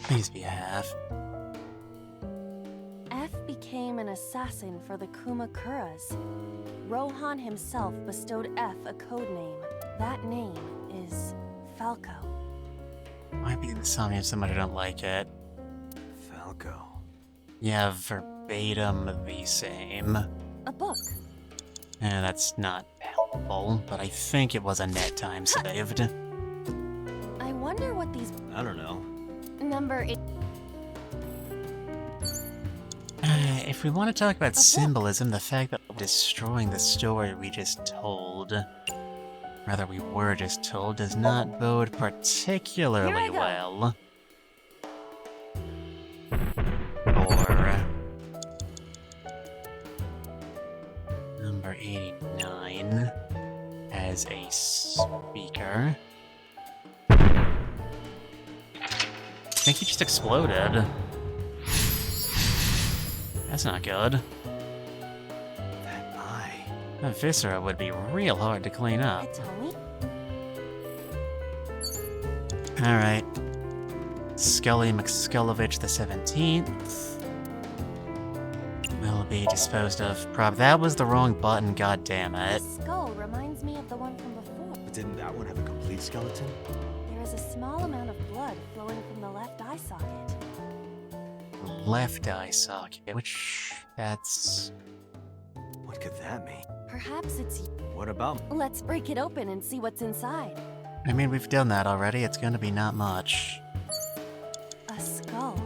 Please be a half. F became an assassin for the Kumakuras. Rohan himself bestowed F a code name. That name is Falco. Might be the Somnium so much I don't like it. Falco. Yeah, verbatim the same. A book. Yeah, that's not helpful, but I think it was a net time saved. I wonder what these... I don't know. Number 8... If we want to talk about symbolism, the fact that we're destroying the story we just told, rather we were just told, does not bode particularly well. Or... number 89 as a speaker. I think he just exploded. That's not good. That eye. A viscera would be real hard to clean up. It's Tony? Alright. Scully McSkullovich the 17th. Will be disposed of. That was the wrong button, god damn it. The skull reminds me of the one from before. But didn't that one have a complete skeleton? There is a small amount of blood flowing from the left eye socket. Left eye socket, which... that's... What could that mean? Perhaps it's... What about... Let's break it open and see what's inside. I mean, we've done that already, it's gonna be not much. A skull.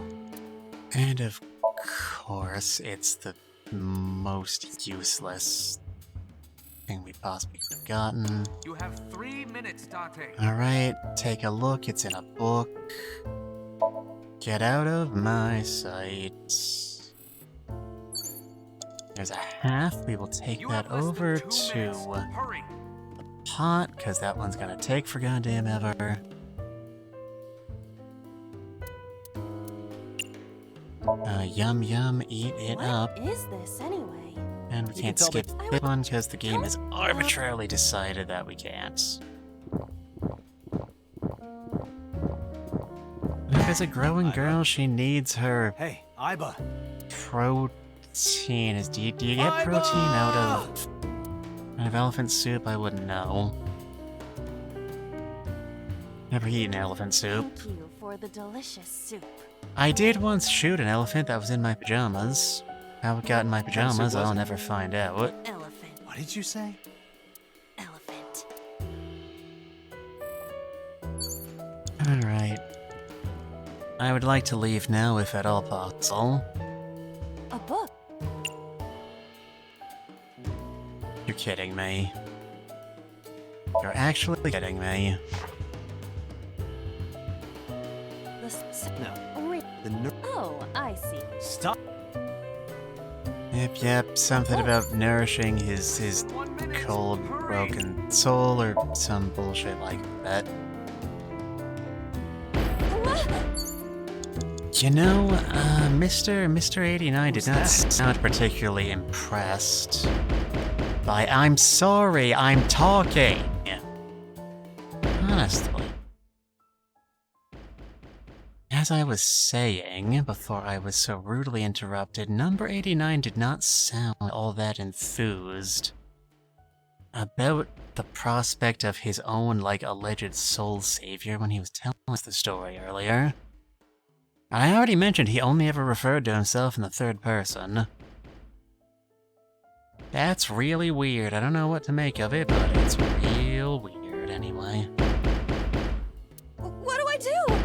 And of course, it's the most useless thing we possibly could have gotten. You have 3 minutes, Date. Alright, take a look, it's in a book. Get out of my sight. There's a half, we will take You that have less than over 2 to minutes. Hurry. the pot, because that one's gonna take for goddamn ever. Yum yum, eat it up. What is this anyway? And we You can't can tell skip me- this one because the game has arbitrarily decided that we can't. If it's a growing girl, she needs her Hey, Iba. protein. Do you get protein out of elephant soup? I wouldn't know. Never eaten elephant soup. Thank you for the delicious soup. I did once shoot an elephant that was in my pajamas. How it got in my pajamas, I'll never find out. Elephant. What did you say? Elephant. Alright. I would like to leave now if at all possible. A book. You're kidding me. You're actually kidding me. The s- No. re- The ner- Oh, I see. Stop. Yep, something about nourishing his 1 minute. cold, Hurry. broken soul or some bullshit like that. You know, Mr. 89 did not sound particularly impressed by I'm sorry, I'm talking. Honestly. As I was saying before I was so rudely interrupted, number 89 did not sound all that enthused about the prospect of his own, alleged soul savior when he was telling us the story earlier. I already mentioned he only ever referred to himself in the third person. That's really weird. I don't know what to make of it, but it's real weird anyway. What do I do?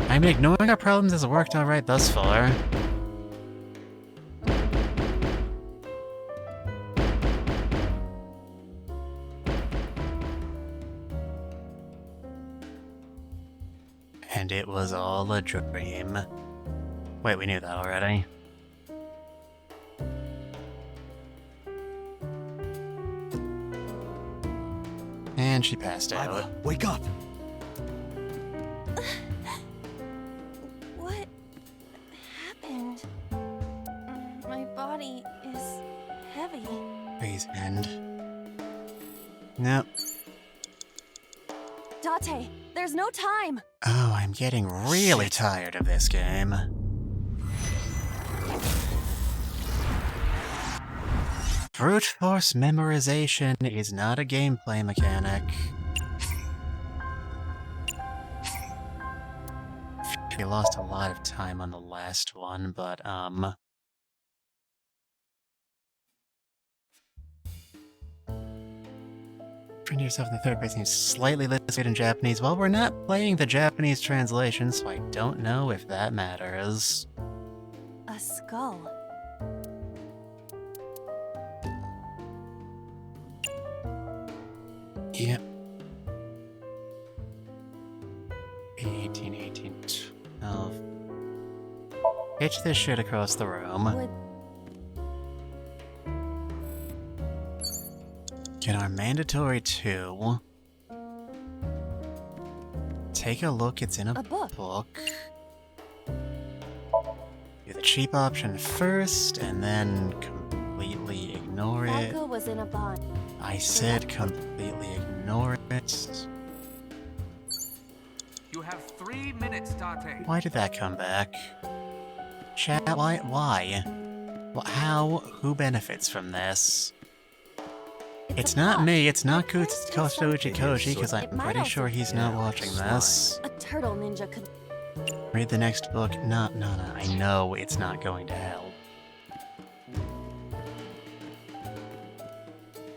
I mean, ignoring our problems has worked alright thus far. And it was all a dream. Wait, we knew that already. And she passed out. Iba, wake up. What happened? My body is heavy. Please end. Nope. Date, there's no time. Oh, I'm getting really tired of this game. Brute force memorization is not a gameplay mechanic. We lost a lot of time on the last one, but, Friend yourself in the third person is slightly listed in Japanese. Well, we're not playing the Japanese translation, so I don't know if that matters. A skull. Yep. 18, 12. Pitch this shit across the room. Would Get our mandatory 2. take a look, it's in a book. Do the cheap option first, and then completely ignore it. Falco was in a bond. I said completely ignore it. You have 3 minutes, Date. Why did that come back? Chat, why? How? Who benefits from this? It's not me, it's not Kosto Uchikoshi, because I'm pretty sure he's not watching this. A turtle ninja could. Read the next book. No, I know it's not going to help.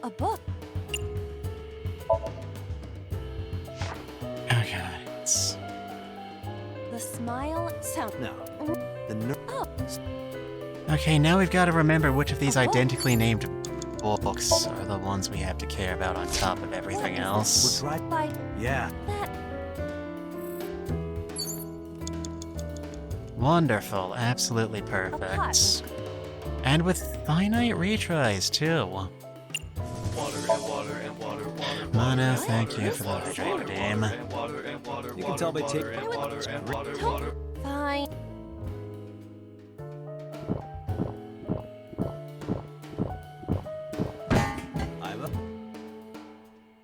A book. Okay, it's... The smile sound. No. Okay, now we've got to remember which of these identically named books are the ones we have to care about on top of everything else. By Yeah. that. Wonderful, absolutely perfect. And with finite retries, too. Mono, thank you for the hydrate redeem. You can tell by taking... Fine.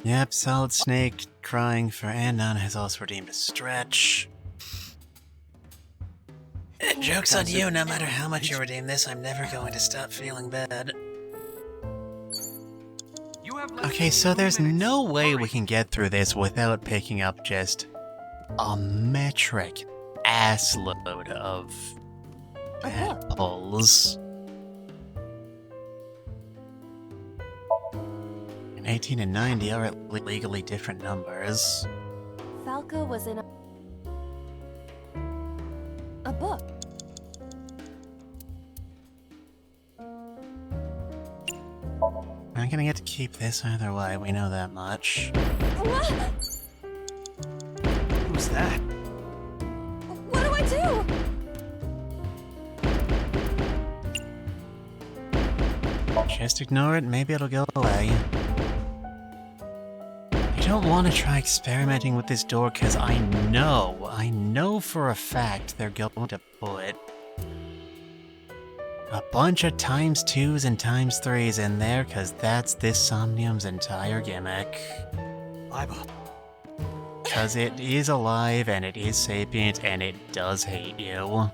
Yep, Solid Snake crying for Anon has also redeemed a stretch. Joke's on you, no matter how much you redeem this, I'm never going to stop feeling bad. Okay, so there's no way we can get through this without picking up just a metric assload of bad pulls. And 18 and 90 are at legally different numbers. Falco was in a book. I'm gonna get to keep this either way, we know that much. Who's that? What do I do? Just ignore it, maybe it'll go away. I don't want to try experimenting with this door because I know for a fact they're going to put a bunch of ×2s and ×3s in there because that's this Somnium's entire gimmick. Because it is alive and it is sapient and it does hate you. Oh,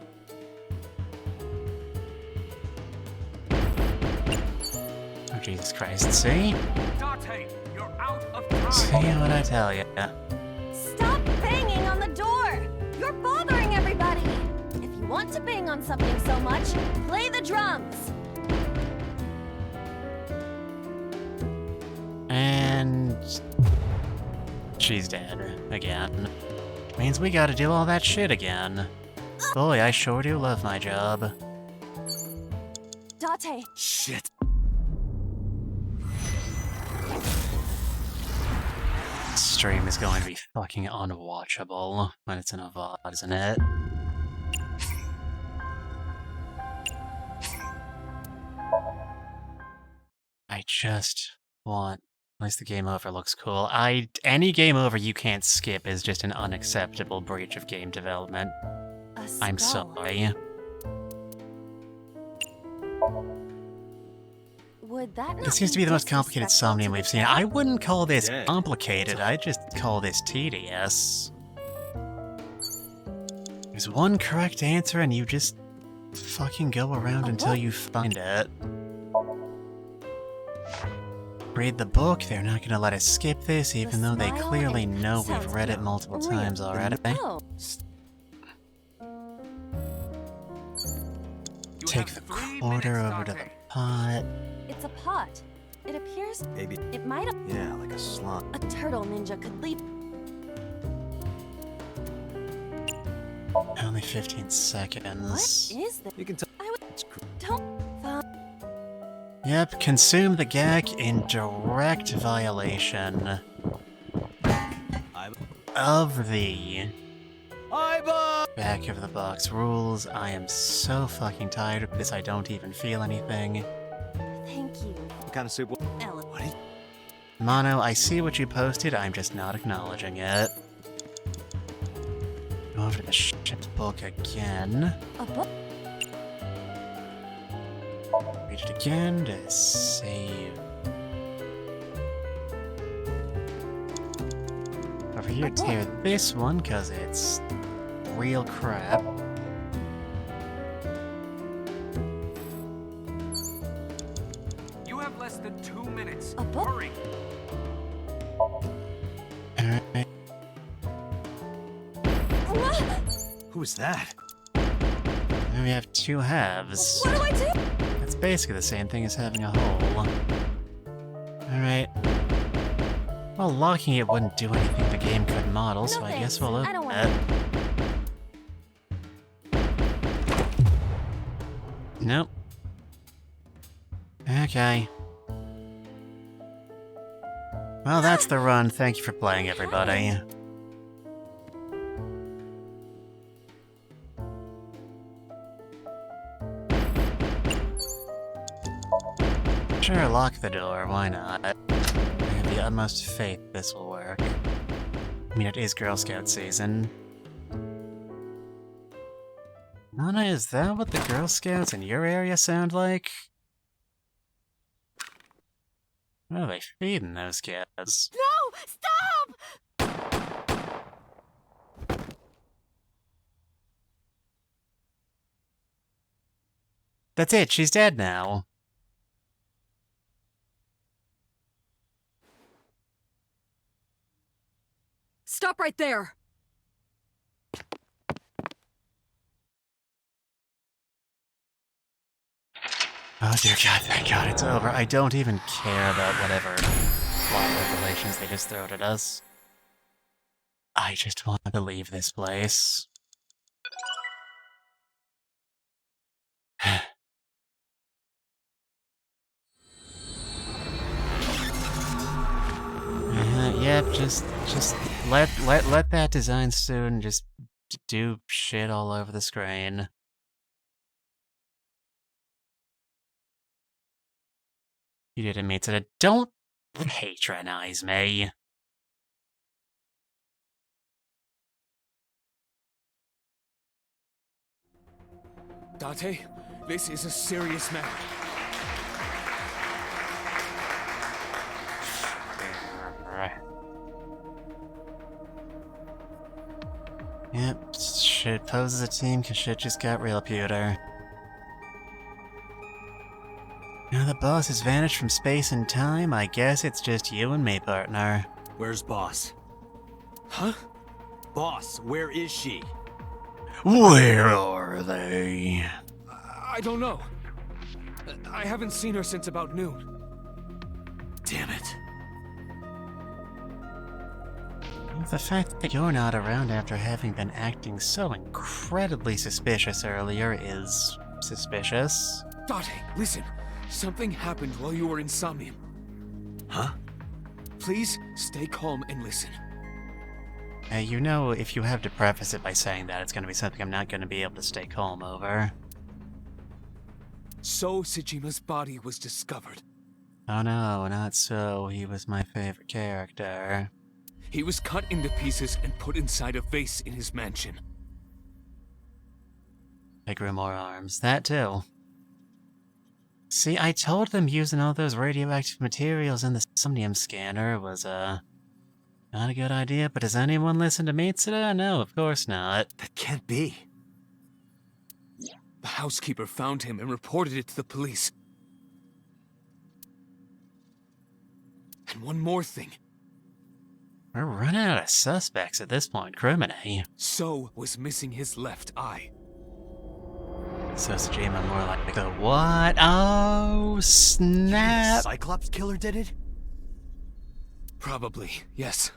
Jesus Christ, see? Date, you're out of time. See what I tell ya. Stop banging on the door! You're bothering everybody! If you want to bang on something so much, play the drums! And... she's dead. Again. Means we gotta do all that shit again. Boy, I sure do love my job. Date, Shit. Stream is going to be fucking unwatchable when it's in a VOD, isn't it? I just want... At least the game over looks cool. Any game over you can't skip is just an unacceptable breach of game development. I'm sorry. Would that not This seems to be the most complicated Somnium we've seen. I wouldn't call this complicated, I'd just call this tedious. There's one correct answer and you just fucking go around until you find it. Read the book, they're not gonna let us skip this even though they clearly know we've read it multiple times already. Take the quarter over to the pot. It's a pot. It appears Maybe. it might have... Yeah, like a slot. A turtle ninja could leap... Only 15 seconds. What is this? You can tell. Don't... Yep, consume the gag in direct violation of the back of the box rules. I am so fucking tired of this, I don't even feel anything. Thank you. What kind of soup? Ellen. Mono, I see what you posted, I'm just not acknowledging it. Over the shit book again. A book? Read it again to save. Over here, tear this one, because it's real crap. You have less than 2 minutes. A book? Hurry. Alright. Who was that? Now we have two halves. What do I do? It's basically the same thing as having a hole. Alright. Well, locking it wouldn't do anything the game could model, so I guess we'll open it. Nope. Okay. Well, that's the run. Thank you for playing, everybody. Sure, lock the door, why not? I have the utmost faith this will work. I mean, it is Girl Scout season. Nana, is that what the Girl Scouts in your area sound like? What are they feeding those kids? No! Stop! That's it, she's dead now. Stop right there! Oh dear God, thank God it's over. I don't even care about whatever plot revelations they just throw at us. I just want to leave this place. Yep, just let that design student just do shit all over the screen. You didn't mean to. Don't patronize me. Date, this is a serious matter. Yep, shit poses a team cause shit just got real, pewter. Now the boss has vanished from space and time, I guess it's just you and me, partner. Where's Boss? Huh? Boss, where is she? Where are they? I don't know. I haven't seen her since about noon. Damn it. The fact that you're not around after having been acting so incredibly suspicious earlier is suspicious. Date, listen. Something happened while you were in Somnium. Huh? Please stay calm and listen. You know, if you have to preface it by saying that, it's going to be something I'm not going to be able to stay calm over. So Tsujima's body was discovered. Oh no, not so. He was my favorite character. He was cut into pieces and put inside a vase in his mansion. I grew more arms. That too. See, I told them using all those radioactive materials in the Somnium scanner was, not a good idea, but does anyone listen to Mitsuda? No, of course not. That can't be. The housekeeper found him and reported it to the police. And one more thing. We're running out of suspects at this point, criminy. So was missing his left eye. So Tsujima more like the what? Oh, snap! The Cyclops killer did it? Probably, yes.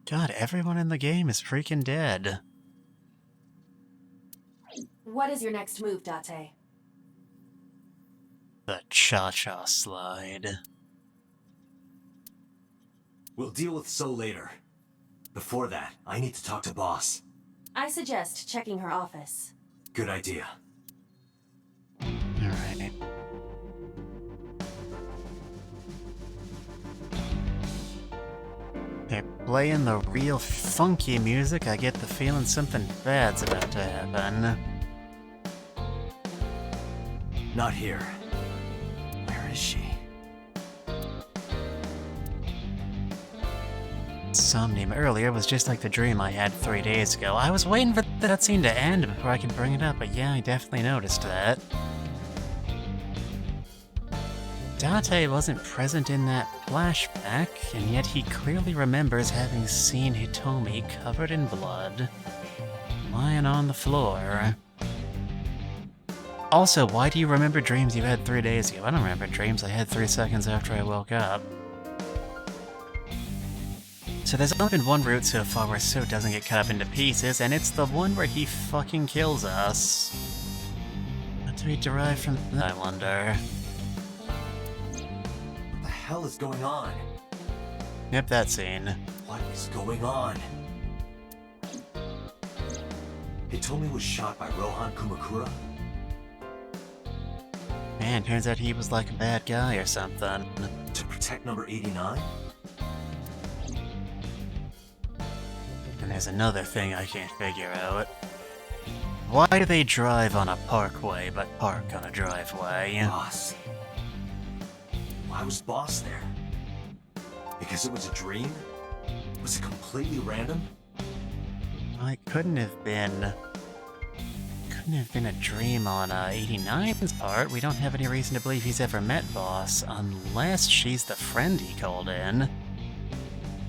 God, everyone in the game is freaking dead. What is your next move, Date? The cha-cha slide. We'll deal with So later. Before that, I need to talk to Boss. I suggest checking her office. Good idea. Alright. They're playing the real funky music, I get the feeling something bad's about to happen. Not here. Where is she? Somnium earlier was just like the dream I had 3 days ago. I was waiting for that scene to end before I could bring it up, but yeah, I definitely noticed that. Date wasn't present in that flashback, and yet he clearly remembers having seen Hitomi covered in blood, lying on the floor. Also, why do you remember dreams you had 3 days ago? I don't remember dreams I had 3 seconds after I woke up. So there's only been one route so far where So doesn't get cut up into pieces, and it's the one where he fucking kills us. What do we derive from that, I wonder? What the hell is going on? Yep, that scene. What is going on? Hitomi was shot by Rohan Kumakura? Man, turns out he was like a bad guy or something. To protect number 89? And there's another thing I can't figure out. Why do they drive on a parkway but park on a driveway? Boss. Why was Boss there? Because it was a dream? Was it completely random? Well, it couldn't have been a dream on 89's part. We don't have any reason to believe he's ever met Boss, unless she's the friend he called in.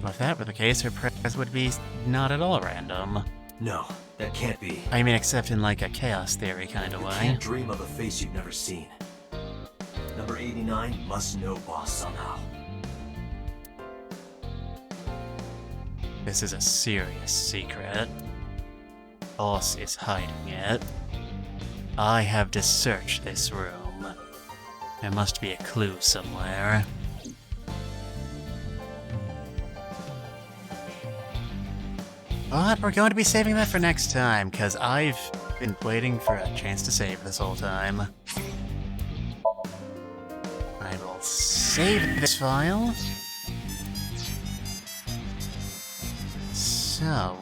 Well, if that were the case, her presence would be not at all random. No, that can't be. I mean, except in like a chaos theory kind of You way. can't dream of a face you've never seen. Number 89 must know Boss somehow. This is a serious secret. Boss is hiding it. I have to search this room. There must be a clue somewhere. But we're going to be saving that for next time, because I've been waiting for a chance to save this whole time. I will save this file. So...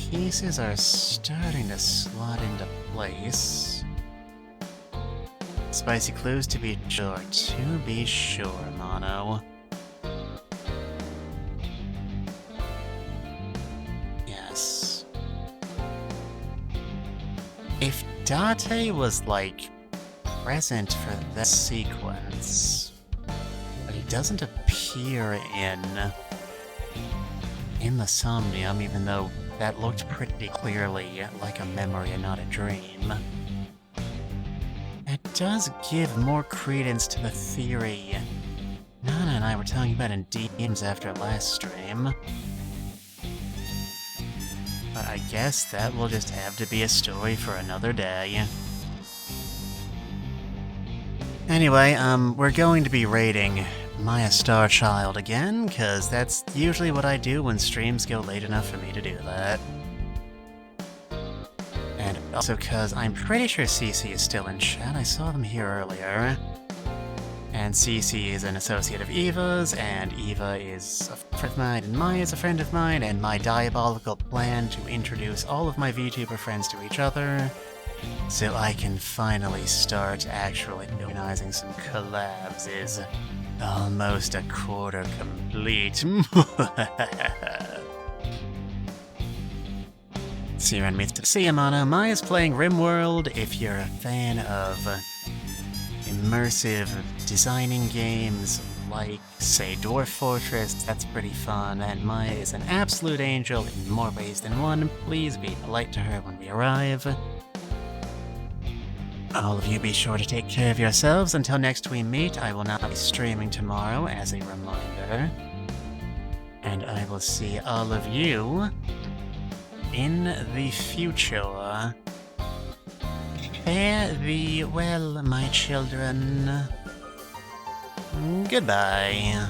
pieces are starting to slot into place. Spicy clues to be sure, Mono. Yes. If Date was, like, present for this sequence, but he doesn't appear in the Somnium, even though that looked pretty clearly like a memory and not a dream. It does give more credence to the theory Nana and I were talking about in DMs after last stream. But I guess that will just have to be a story for another day. Anyway, we're going to be rating Maya Starchild again, because that's usually what I do when streams go late enough for me to do that. And also because I'm pretty sure Cece is still in chat, I saw them here earlier. And Cece is an associate of Eva's, and Eva is a friend of mine, and Maya is a friend of mine, and my diabolical plan to introduce all of my VTuber friends to each other, so I can finally start actually organizing some collabs is almost a quarter complete. See you around me. See you, Mono. Maya's playing RimWorld. If you're a fan of immersive designing games like, say, Dwarf Fortress, that's pretty fun, and Maya is an absolute angel in more ways than one. Please be polite to her when we arrive. All of you be sure to take care of yourselves. Until next we meet, I will not be streaming tomorrow, as a reminder. And I will see all of you in the future. Fare thee well, my children. Goodbye.